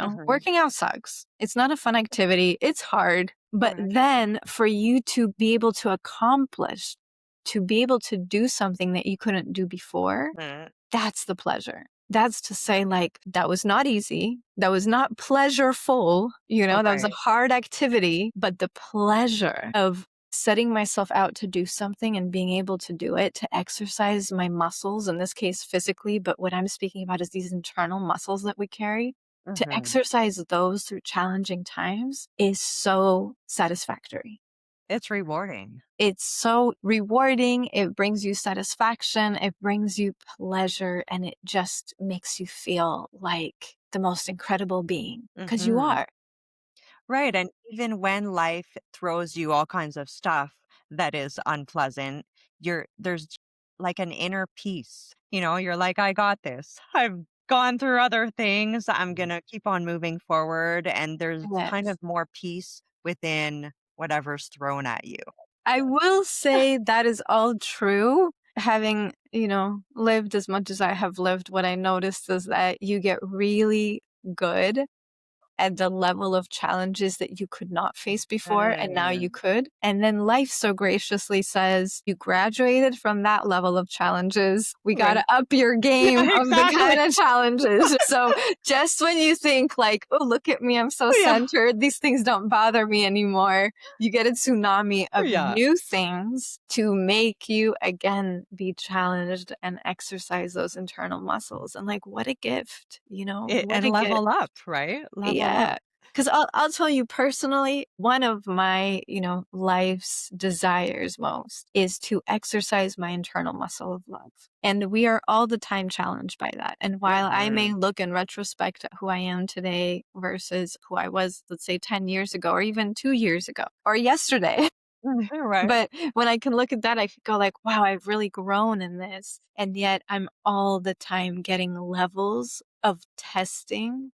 mhm,
Working out sucks. It's not a fun activity. It's hard. But
correct.
then for you to be able to accomplish to be able to do something that you couldn't do before,
Mm,
that's the pleasure. That's to say, like, that was not easy. That was not pleasureful. That was a
right,
hard activity, but the pleasure of setting myself out to do something and being able to do it, to exercise my muscles, in this case, physically, but what I'm speaking about is these internal muscles that we carry. To
mhm.
exercise those through challenging times is so satisfactory.
It's rewarding.
It's so rewarding, it brings you satisfaction, it brings you pleasure, and it just makes you feel like the most incredible being, because you
Mhm.
are.
Right, and even when life throws you all kinds of stuff that is unpleasant, there's like an inner peace. You're like, "I got this. I've gone through other things. I'm gonna keep on moving forward," and there's kind
Yes.
of more peace within whatever's thrown at you.
I will say that is all true. Having, lived as much as I have lived, what I noticed is that you get really good at the level of challenges that you could not face before, and now you
Mm.
could. And then life so graciously says, "You graduated from that level of challenges. We
Right.
gotta up your game
Yeah,
of the
exactly.
kind of challenges." So just when you think like, "Oh, look at me, I'm so
Yeah.
centered. These things don't bother me anymore," you get a tsunami of
Yeah.
new things to make you again be challenged and exercise those internal muscles. And like, what a gift, what
And
a gift.
level up, right? Level
Yeah,
up.
because 'cause I'll tell you personally, one of my, life's desires most is to exercise my internal muscle of love, and we are all the time challenged by that, and while I may
Mhm.
look in retrospect at who I am today versus who I was, let's say, 10 years ago or even 2 years ago or yesterday,
Right.
but when I can look at that, I could go like, "Wow, I've really grown in this," and yet I'm all the time getting levels of testing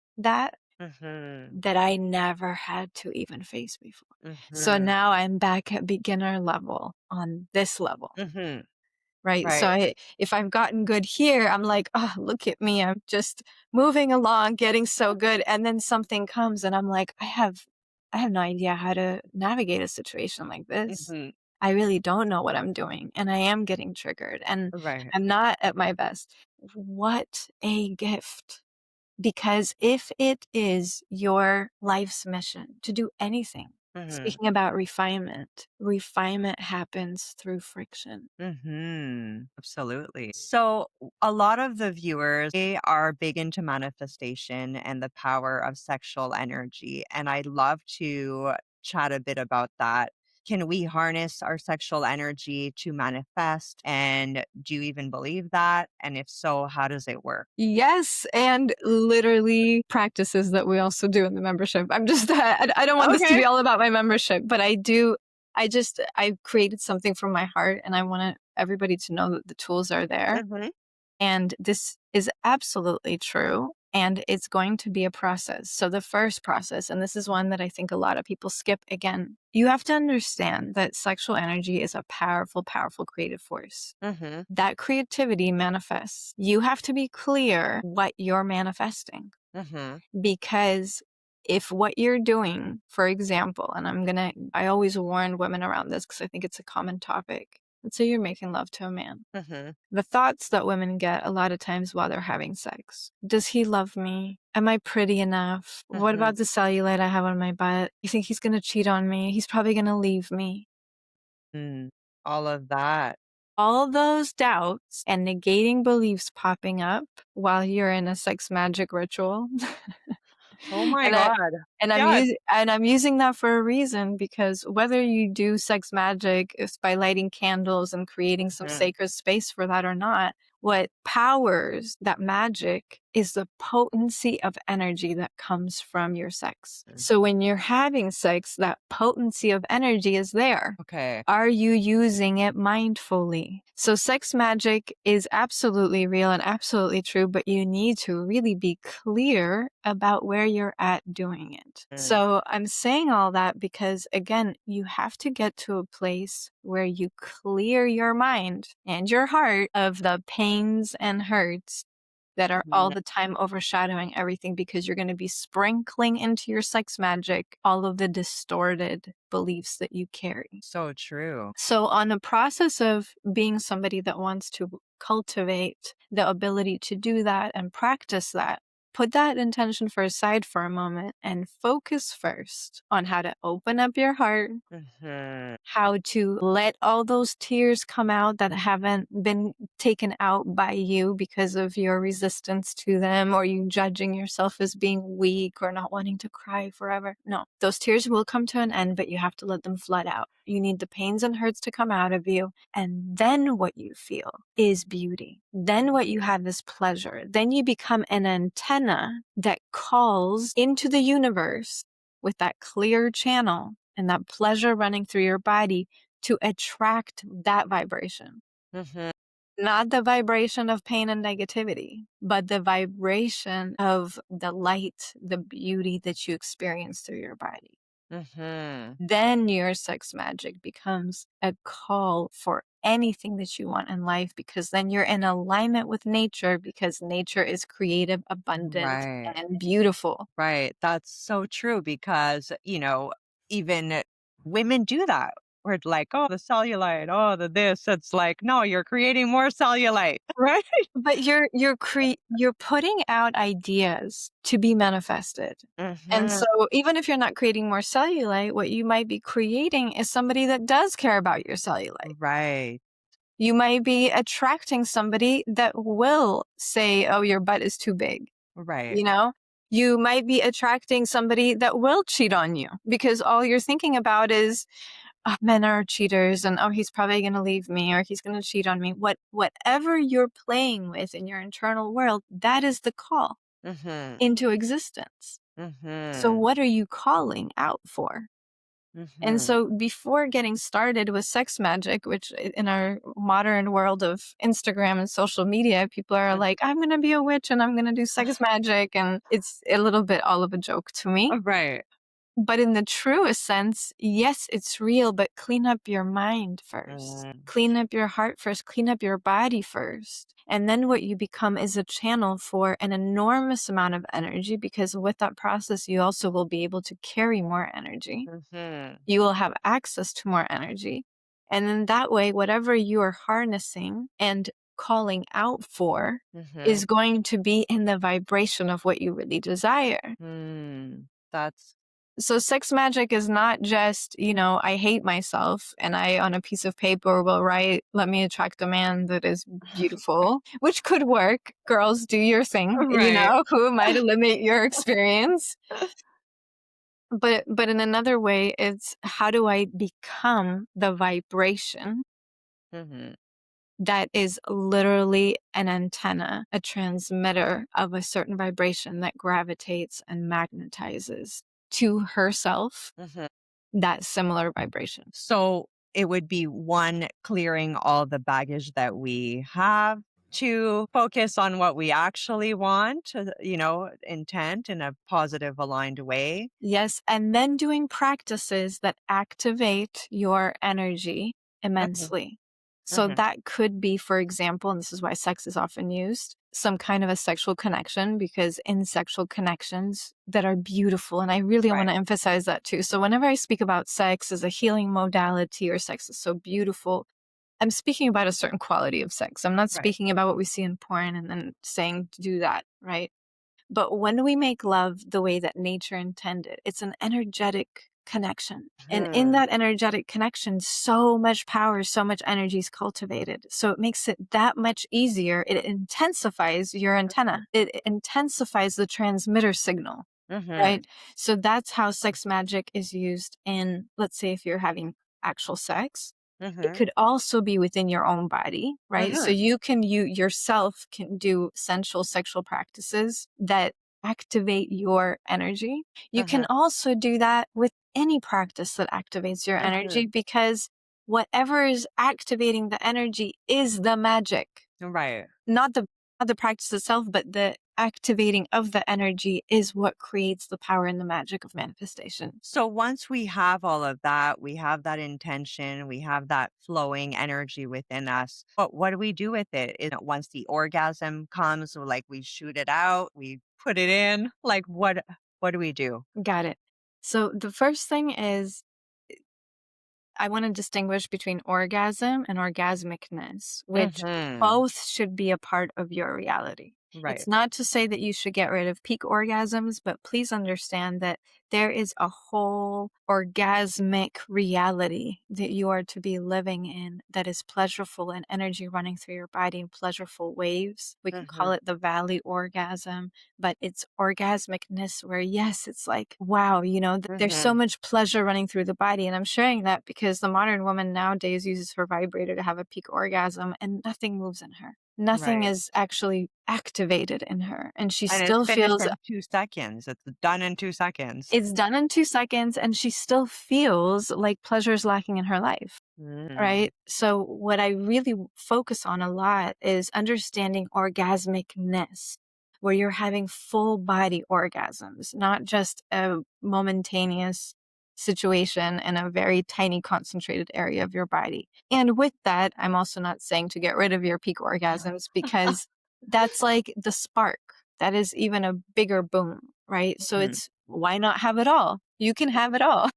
Mhm.
that I never had to even face before. So
Mhm.
now I'm back at beginner level on this level,
Mhm.
right? So
Right.
if I've gotten good here, I'm like, oh, look at me. I'm just moving along, getting so good. And then something comes and I'm like, I have no idea how to navigate a situation like this.
Mhm.
I really don't know what I'm doing. And I am getting triggered and
Right.
I'm not at my best. What a gift. Because if it is your life's mission to do anything,
Mhm.
speaking about refinement, refinement happens through friction.
Mhm. Absolutely. So, a lot of the viewers, they are big into manifestation and the power of sexual energy, and I'd love to chat a bit about that. Can we harness our sexual energy to manifest? And do you even believe that? And if so, how does it work?
Yes, and literally practices that we also do in the membership. I'm just, I don't want this to
Okay.
be all about my membership, but I do, I've created something from my heart and I want everybody to know that the tools are there.
Mhm.
And this is absolutely true. And it's going to be a process. So, the first process, and this is one that I think a lot of people skip again, you have to understand that sexual energy is a powerful, powerful creative force.
Mhm.
That creativity manifests. You have to be clear what you're manifesting
Mhm.
because if what you're doing, for example, and I always warn women around this because I think it's a common topic. Let's say you're making love to a man,
Mhm.
the thoughts that women get a lot of times while they're having sex. Does he love me? Am I pretty enough? What
Mhm.
about the cellulite I have on my butt? You think he's going to cheat on me? He's probably going to leave me.
Mm. All of that.
All those doubts and negating beliefs popping up while you're in a sex magic ritual.
Oh my
and I
god.
and
Yeah.
I'm using that for a reason because whether you do sex magic is by lighting candles and creating some
Mhm.
sacred space for that or not, what powers that magic is the potency of energy that comes from your sex.
Mm.
So when you're having sex, that potency of energy is there.
Okay.
Are you using it mindfully? So, sex magic is absolutely real and absolutely true, but you need to really be clear about where you're at doing it.
Mm.
So, I'm saying all that because, again, you have to get to a place where you clear your mind and your heart of the pains and hurts that are all
Mhm.
the time overshadowing everything because you're going to be sprinkling into your sex magic all of the distorted beliefs that you carry.
So true.
So, on the process of being somebody that wants to cultivate the ability to do that and practice that, put that intention for aside for a moment and focus first on how to open up your heart,
Mhm.
how to let all those tears come out that haven't been taken out by you because of your resistance to them or you judging yourself as being weak or not wanting to cry forever. No, those tears will come to an end, but you have to let them flood out. You need the pains and hurts to come out of you. And then what you feel is beauty. Then what you have is pleasure. Then you become an antenna that calls into the universe with that clear channel and that pleasure running through your body to attract that vibration.
Mhm.
Not the vibration of pain and negativity, but the vibration of the light, the beauty that you experience through your body.
Mhm.
Then your sex magic becomes a call for anything that you want in life because then you're in alignment with nature because nature is creative, abundant,
Right.
and beautiful.
Right. That's so true because, even women do that. We're like, oh, the cellulite, oh, the this. It's like, no, you're creating more cellulite. Right.
But you're putting out ideas to be manifested. And
Hmm.
so even if you're not creating more cellulite, what you might be creating is somebody that does care about your cellulite.
Right.
You might be attracting somebody that will say, "Oh, your butt is too big."
Right.
You know? You might be attracting somebody that will cheat on you because all you're thinking about is, "Oh, men are cheaters and, oh, he's probably gonna leave me or he's gonna cheat on me." Whatever you're playing with in your internal world, that is the call
Hmm.
into existence. So
Hmm.
what are you calling out for? And
Hmm.
so before getting started with sex magic, which in our modern world of Instagram and social media, people are like, I'm going to be a witch and I'm going to do sex magic. And it's a little bit all of a joke to me.
Right.
But in the truest sense, yes, it's real, but clean up your mind first.
Mm.
Clean up your heart first. Clean up your body first. And then what you become is a channel for an enormous amount of energy because with that process, you also will be able to carry more energy.
Mhm.
You will have access to more energy. And then that way, whatever you are harnessing and calling out for
Mhm.
is going to be in the vibration of what you really desire.
Mm. That's
So sex magic is not just, I hate myself and I on a piece of paper will write, let me attract a man that is beautiful, which could work. Girls, do your thing,
right.
who am I to limit your experience? But in another way, it's how do I become the vibration
Mhm.
that is literally an antenna, a transmitter of a certain vibration that gravitates and magnetizes to herself
Mhm.
that similar vibration.
So it would be one, clearing all the baggage that we have, to focus on what we actually want, intent in a positive, aligned way.
Yes, and then doing practices that activate your energy
Mhm.
immensely. So
Mhm.
that could be, for example, and this is why sex is often used, some kind of a sexual connection, because in sexual connections that are beautiful, and I really want
Right.
to emphasize that too. So whenever I speak about sex as a healing modality or sex is so beautiful, I'm speaking about a certain quality of sex. I'm not
Right.
speaking about what we see in porn and then saying to do that, right? But when we make love the way that nature intended, it's an energetic connection. And in
Mhm.
that energetic connection, so much power, so much energy is cultivated. So it makes it that much easier. It intensifies your antenna, it intensifies the transmitter signal,
Mhm.
right? So that's how sex magic is used in, let's say, if you're having actual sex. It
Mhm.
could also be within your own body, right? So
Mhm.
you yourself can do sensual sexual practices that activate your energy. You can
Mhm.
also do that with any practice that activates your
Mhm.
energy because whatever is activating the energy is the magic.
Right.
Not the not the practice itself, but the activating of the energy is what creates the power and the magic of manifestation.
So once we have all of that, we have that intention, we have that flowing energy within us. But what do we do with it? Is it once the orgasm comes, like we shoot it out, we put it in? Like what do we do?
Got it. So the first thing is I want to distinguish between orgasm and orgasmicness, which
Mhm.
both should be a part of your reality.
Right.
It's not to say that you should get rid of peak orgasms, but please understand that There is a whole orgasmic reality that you are to be living in that is pleasurable and energy running through your body in pleasurable waves. We can call
Mhm.
it the valley orgasm, but it's orgasmicness where, yes, it's like, wow, there's so
Mhm.
much pleasure running through the body. And I'm sharing that because the modern woman nowadays uses her vibrator to have a peak orgasm and nothing moves in her. Nothing
Right.
is actually activated in her. And she
And it's
still
finished
feels
in 2 seconds. It's done in 2 seconds.
it's done in 2 seconds, and she still feels like pleasure is lacking in her life.
Mm.
Right? So what I really focus on a lot is understanding orgasmicness, where you're having full body orgasms, not just a momentaneous situation in a very tiny concentrated area of your body. And with that, I'm also not saying to get rid of your peak orgasms because that's like the spark. That is even a bigger boom, right? So
Mhm.
it's why not have it all? You can have it all.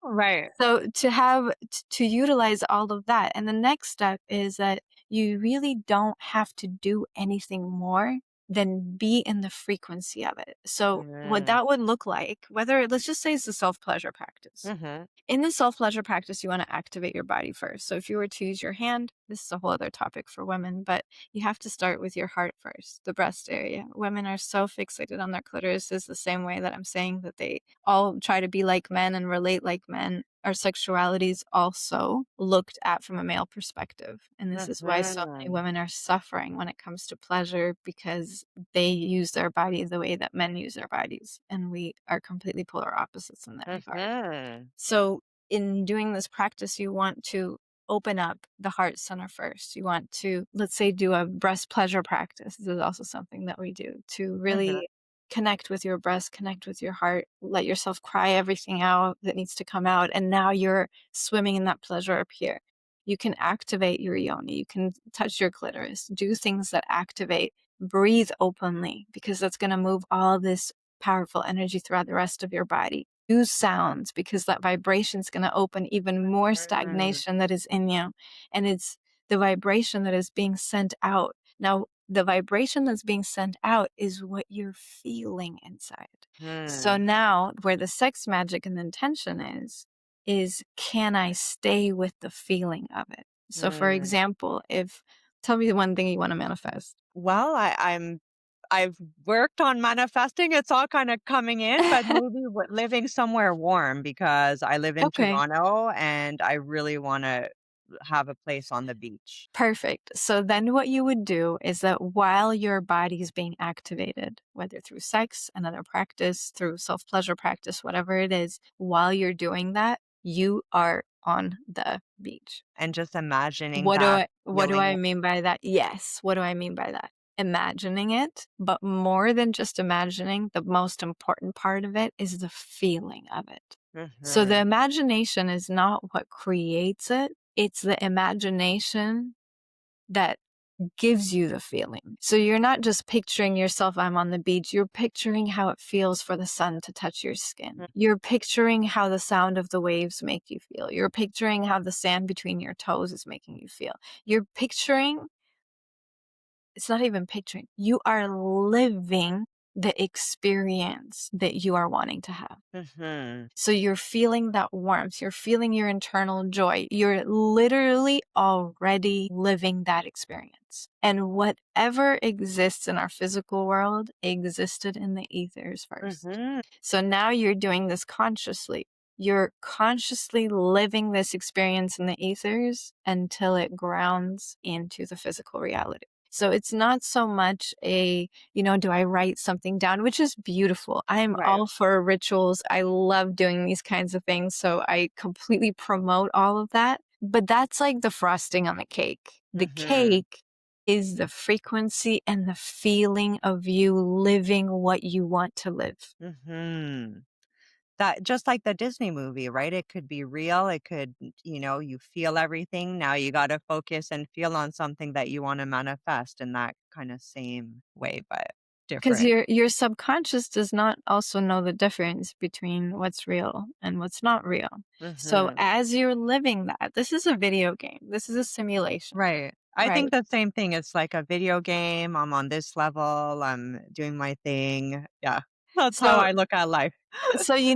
Right.
So to have to utilize all of that, and the next step is that you really don't have to do anything more than be in the frequency of it. So what
Mm.
that would look like, whether let's just say it's a self-pleasure practice.
Mhm.
In the self pleasure practice, you want to activate your body first. So if you were to use your hand, this is a whole other topic for women, but you have to start with your heart first, the breast area. Women are so fixated on their clitoris, is the same way that I'm saying that they all try to be like men and relate like men. Our sexuality is also looked at from a male perspective. And this is why so many
Mhm.
women are suffering when it comes to pleasure because they use their body the way that men use their bodies. And we are completely polar opposites in that regard.
Mhm.
So, in doing this practice, you want to open up the heart center first. You want to, let's say, do a breast pleasure practice. This is also something that we do to
Mhm.
really connect with your breast, connect with your heart, let yourself cry everything out that needs to come out. And now you're swimming in that pleasure up here. You can activate your yoni, you can touch your clitoris, do things that activate, breathe openly, because that's going to move all this powerful energy throughout the rest of your body. Use sounds because that vibration is going to open even more
Mm.
stagnation that is in you. And it's the vibration that is being sent out. Now, the vibration that's being sent out is what you're feeling inside. So
Hmm.
now, where the sex magic and the intention is can I stay with the feeling of it? So, for
Mm.
example, if tell me the one thing you want to manifest.
Well, I've worked on manifesting. It's all kinda coming in, but maybe living somewhere warm because I live in
Okay.
Toronto and I really wanna have a place on the beach.
Perfect. So then what you would do is that while your body is being activated, whether through sex, another practice, through self pleasure practice, whatever it is, while you're doing that, you are on the beach.
And just imagining that
What do I
feeling.
mean by that? Yes. What do I mean by that? Imagining it, but more than just imagining, the most important part of it is the feeling of it. So the
Mhm.
imagination is not what creates it, it's the imagination that gives you the feeling. So you're not just picturing yourself, I'm on the beach. You're picturing how it feels for the sun to touch your skin.
Mm.
You're picturing how the sound of the waves make you feel. You're picturing how the sand between your toes is making you feel. You're picturing, it's not even picturing, you are living the experience that you are wanting to have.
Mhm.
So you're feeling that warmth, you're feeling your internal joy. You're literally already living that experience. And whatever exists in our physical world existed in the ethers first.
Mhm.
So now you're doing this consciously. You're consciously living this experience in the ethers until it grounds into the physical reality. So it's not so much do I write something down, which is beautiful. I'm
Right.
all for rituals. I love doing these kinds of things. So I completely promote all of that. But that's like the frosting on the cake. The
Mhm.
cake is the frequency and the feeling of you living what you want to live.
Mhm. That just like the Disney movie, right? It could be real, it could you feel everything, now you gotta focus and feel on something that you wanna manifest in that kinda same way, but
Because
different.
your subconscious does not also know the difference between what's real and what's not real. So
Mhm.
as you're living that, this is a video game. This is a simulation,
Right. I
right?
think the same thing, it's like a video game, I'm on this level, I'm doing my thing. Yeah. That's how
So
I look at life.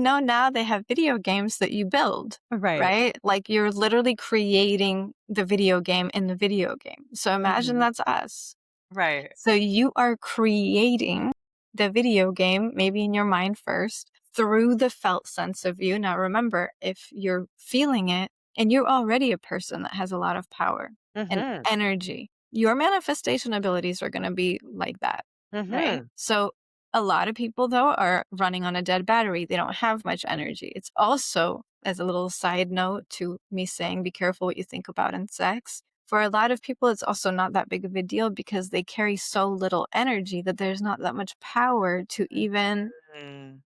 now they have video games that you build,
Right.
right? Like, you're literally creating the video game in the video game. So imagine
Mhm.
that's us.
Right.
So you are creating the video game, maybe in your mind first, through the felt sense of you. Now, remember, if you're feeling it and you're already a person that has a lot of power and
Mhm.
energy, your manifestation abilities are going to be like that, right?
Mhm.
So, a lot of people, though, are running on a dead battery. They don't have much energy. It's also, as a little side note to me saying, be careful what you think about in sex, for a lot of people, it's also not that big of a deal because they carry so little energy that there's not that much power to even
Mhm.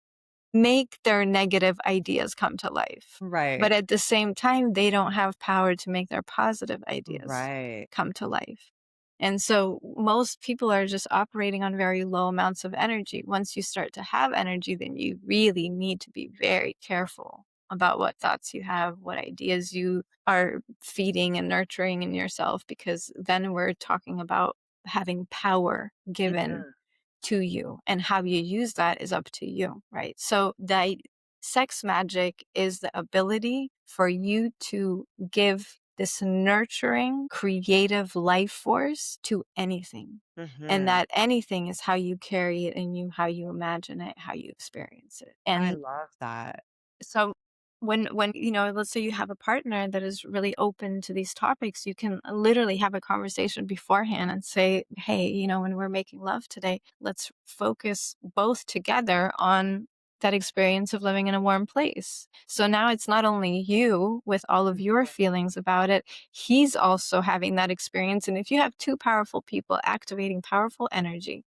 make their negative ideas come to life. But
Right.
at the same time, they don't have power to make their positive ideas
Right.
come to life. And so most people are just operating on very low amounts of energy. Once you start to have energy, then you really need to be very careful about what thoughts you have, what ideas you are feeding and nurturing in yourself, because then we're talking about having power given
Mhm.
to you, and how you use that is up to you, right? So the sex magic is the ability for you to give this nurturing, creative life force to anything. And
Mhm.
that anything is how you carry it and how you imagine it, how you experience it.
I
And
love that.
so when let's say you have a partner that is really open to these topics, you can literally have a conversation beforehand and say, "Hey, when we're making love today, let's focus both together on that experience of living in a warm place." So now it's not only you with all of your feelings about it, he's also having that experience. And if you have two powerful people activating powerful energy,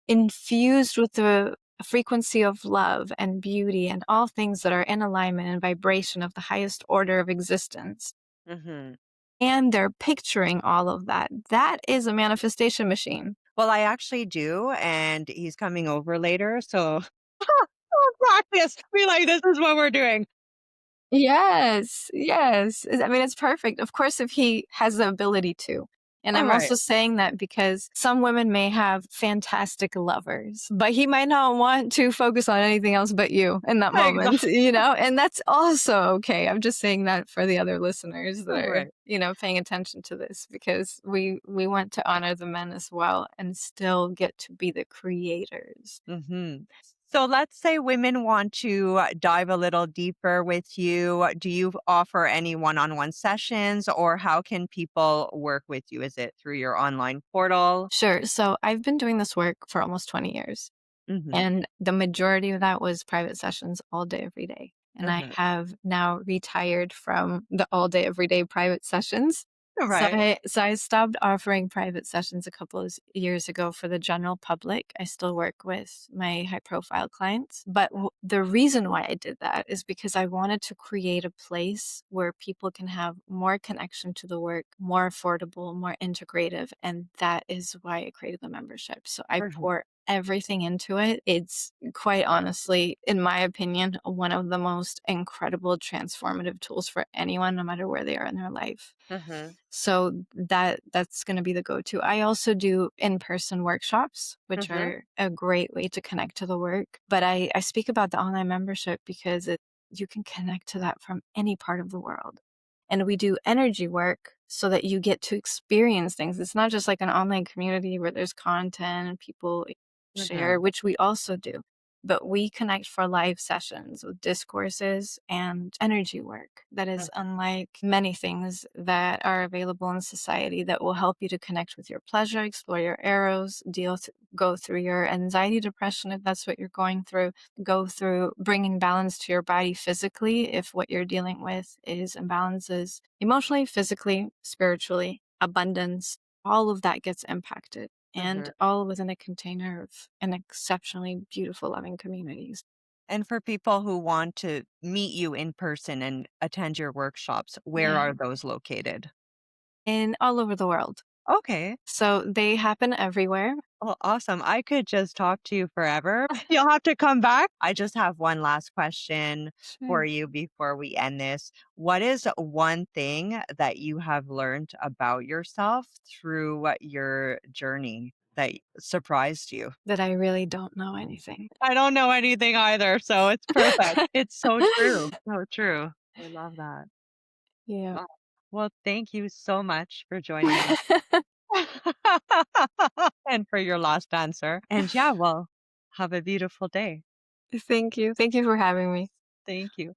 infused with the frequency of love and beauty and all things that are in alignment and vibration of the highest order of existence.
Mhm.
And they're picturing all of that. That is a manifestation machine.
Well, I actually do, and he's coming over later, so we'll practice. Be like, "This is what we're doing."
Yes, yes. I mean, it's perfect. Of course, if he has the ability to. And I'm
Alright.
also saying that because some women may have fantastic lovers, but he might not want to focus on anything else but you in that moment,
Exactly.
and that's also okay. I'm just saying that for the other listeners that are,
Right.
paying attention to this, because we want to honor the men as well and still get to be the creators.
Mhm. So let's say women want to dive a little deeper with you. Do you offer any one-on-one sessions, or how can people work with you? Is it through your online portal?
Sure. So I've been doing this work for almost 20 years.
Mhm.
And the majority of that was private sessions all day, every day. And I
Mhm.
have now retired from the all day, every day private sessions. So
Right.
I stopped offering private sessions a couple of years ago for the general public. I still work with my high profile clients. But the reason why I did that is because I wanted to create a place where people can have more connection to the work, more affordable, more integrative. And that is why I created the membership. So I
Mhm.
pour everything into it. It's quite honestly, in my opinion, one of the most incredible transformative tools for anyone, no matter where they are in their life.
Mhm.
So that's going to be the go-to. I also do in-person workshops, which
Mhm.
are a great way to connect to the work. But I speak about the online membership because you can connect to that from any part of the world. And we do energy work so that you get to experience things. It's not just like an online community where there's content and people share,
Mhm.
which we also do. But we connect for live sessions with discourses and energy work that is
Mhm.
unlike many things that are available in society, that will help you to connect with your pleasure, explore your arrows, go through your anxiety, depression, if that's what you're going through, go through bringing balance to your body physically if what you're dealing with is imbalances emotionally, physically, spiritually, abundance, all of that gets impacted, and
Mhm.
all within a container of an exceptionally beautiful, loving communities
And for people who want to meet you in person and attend your workshops, where
yeah,
are those located?
and all over the world.
Okay.
So they happen everywhere.
Well, awesome. I could just talk to you forever. You'll have to come back. I just have one last question for
Sure.
you before we end this. What is one thing that you have learned about yourself through your journey? that surprised you?
That I really don't know anything.
I don't know anything either, so it's perfect. It's so true. So true. I love that.
Yeah.
Oh, well, thank you so much for joining me and for your last answer. And yeah, well, have a beautiful day.
Thank you. Thank you for having me.
Thank you.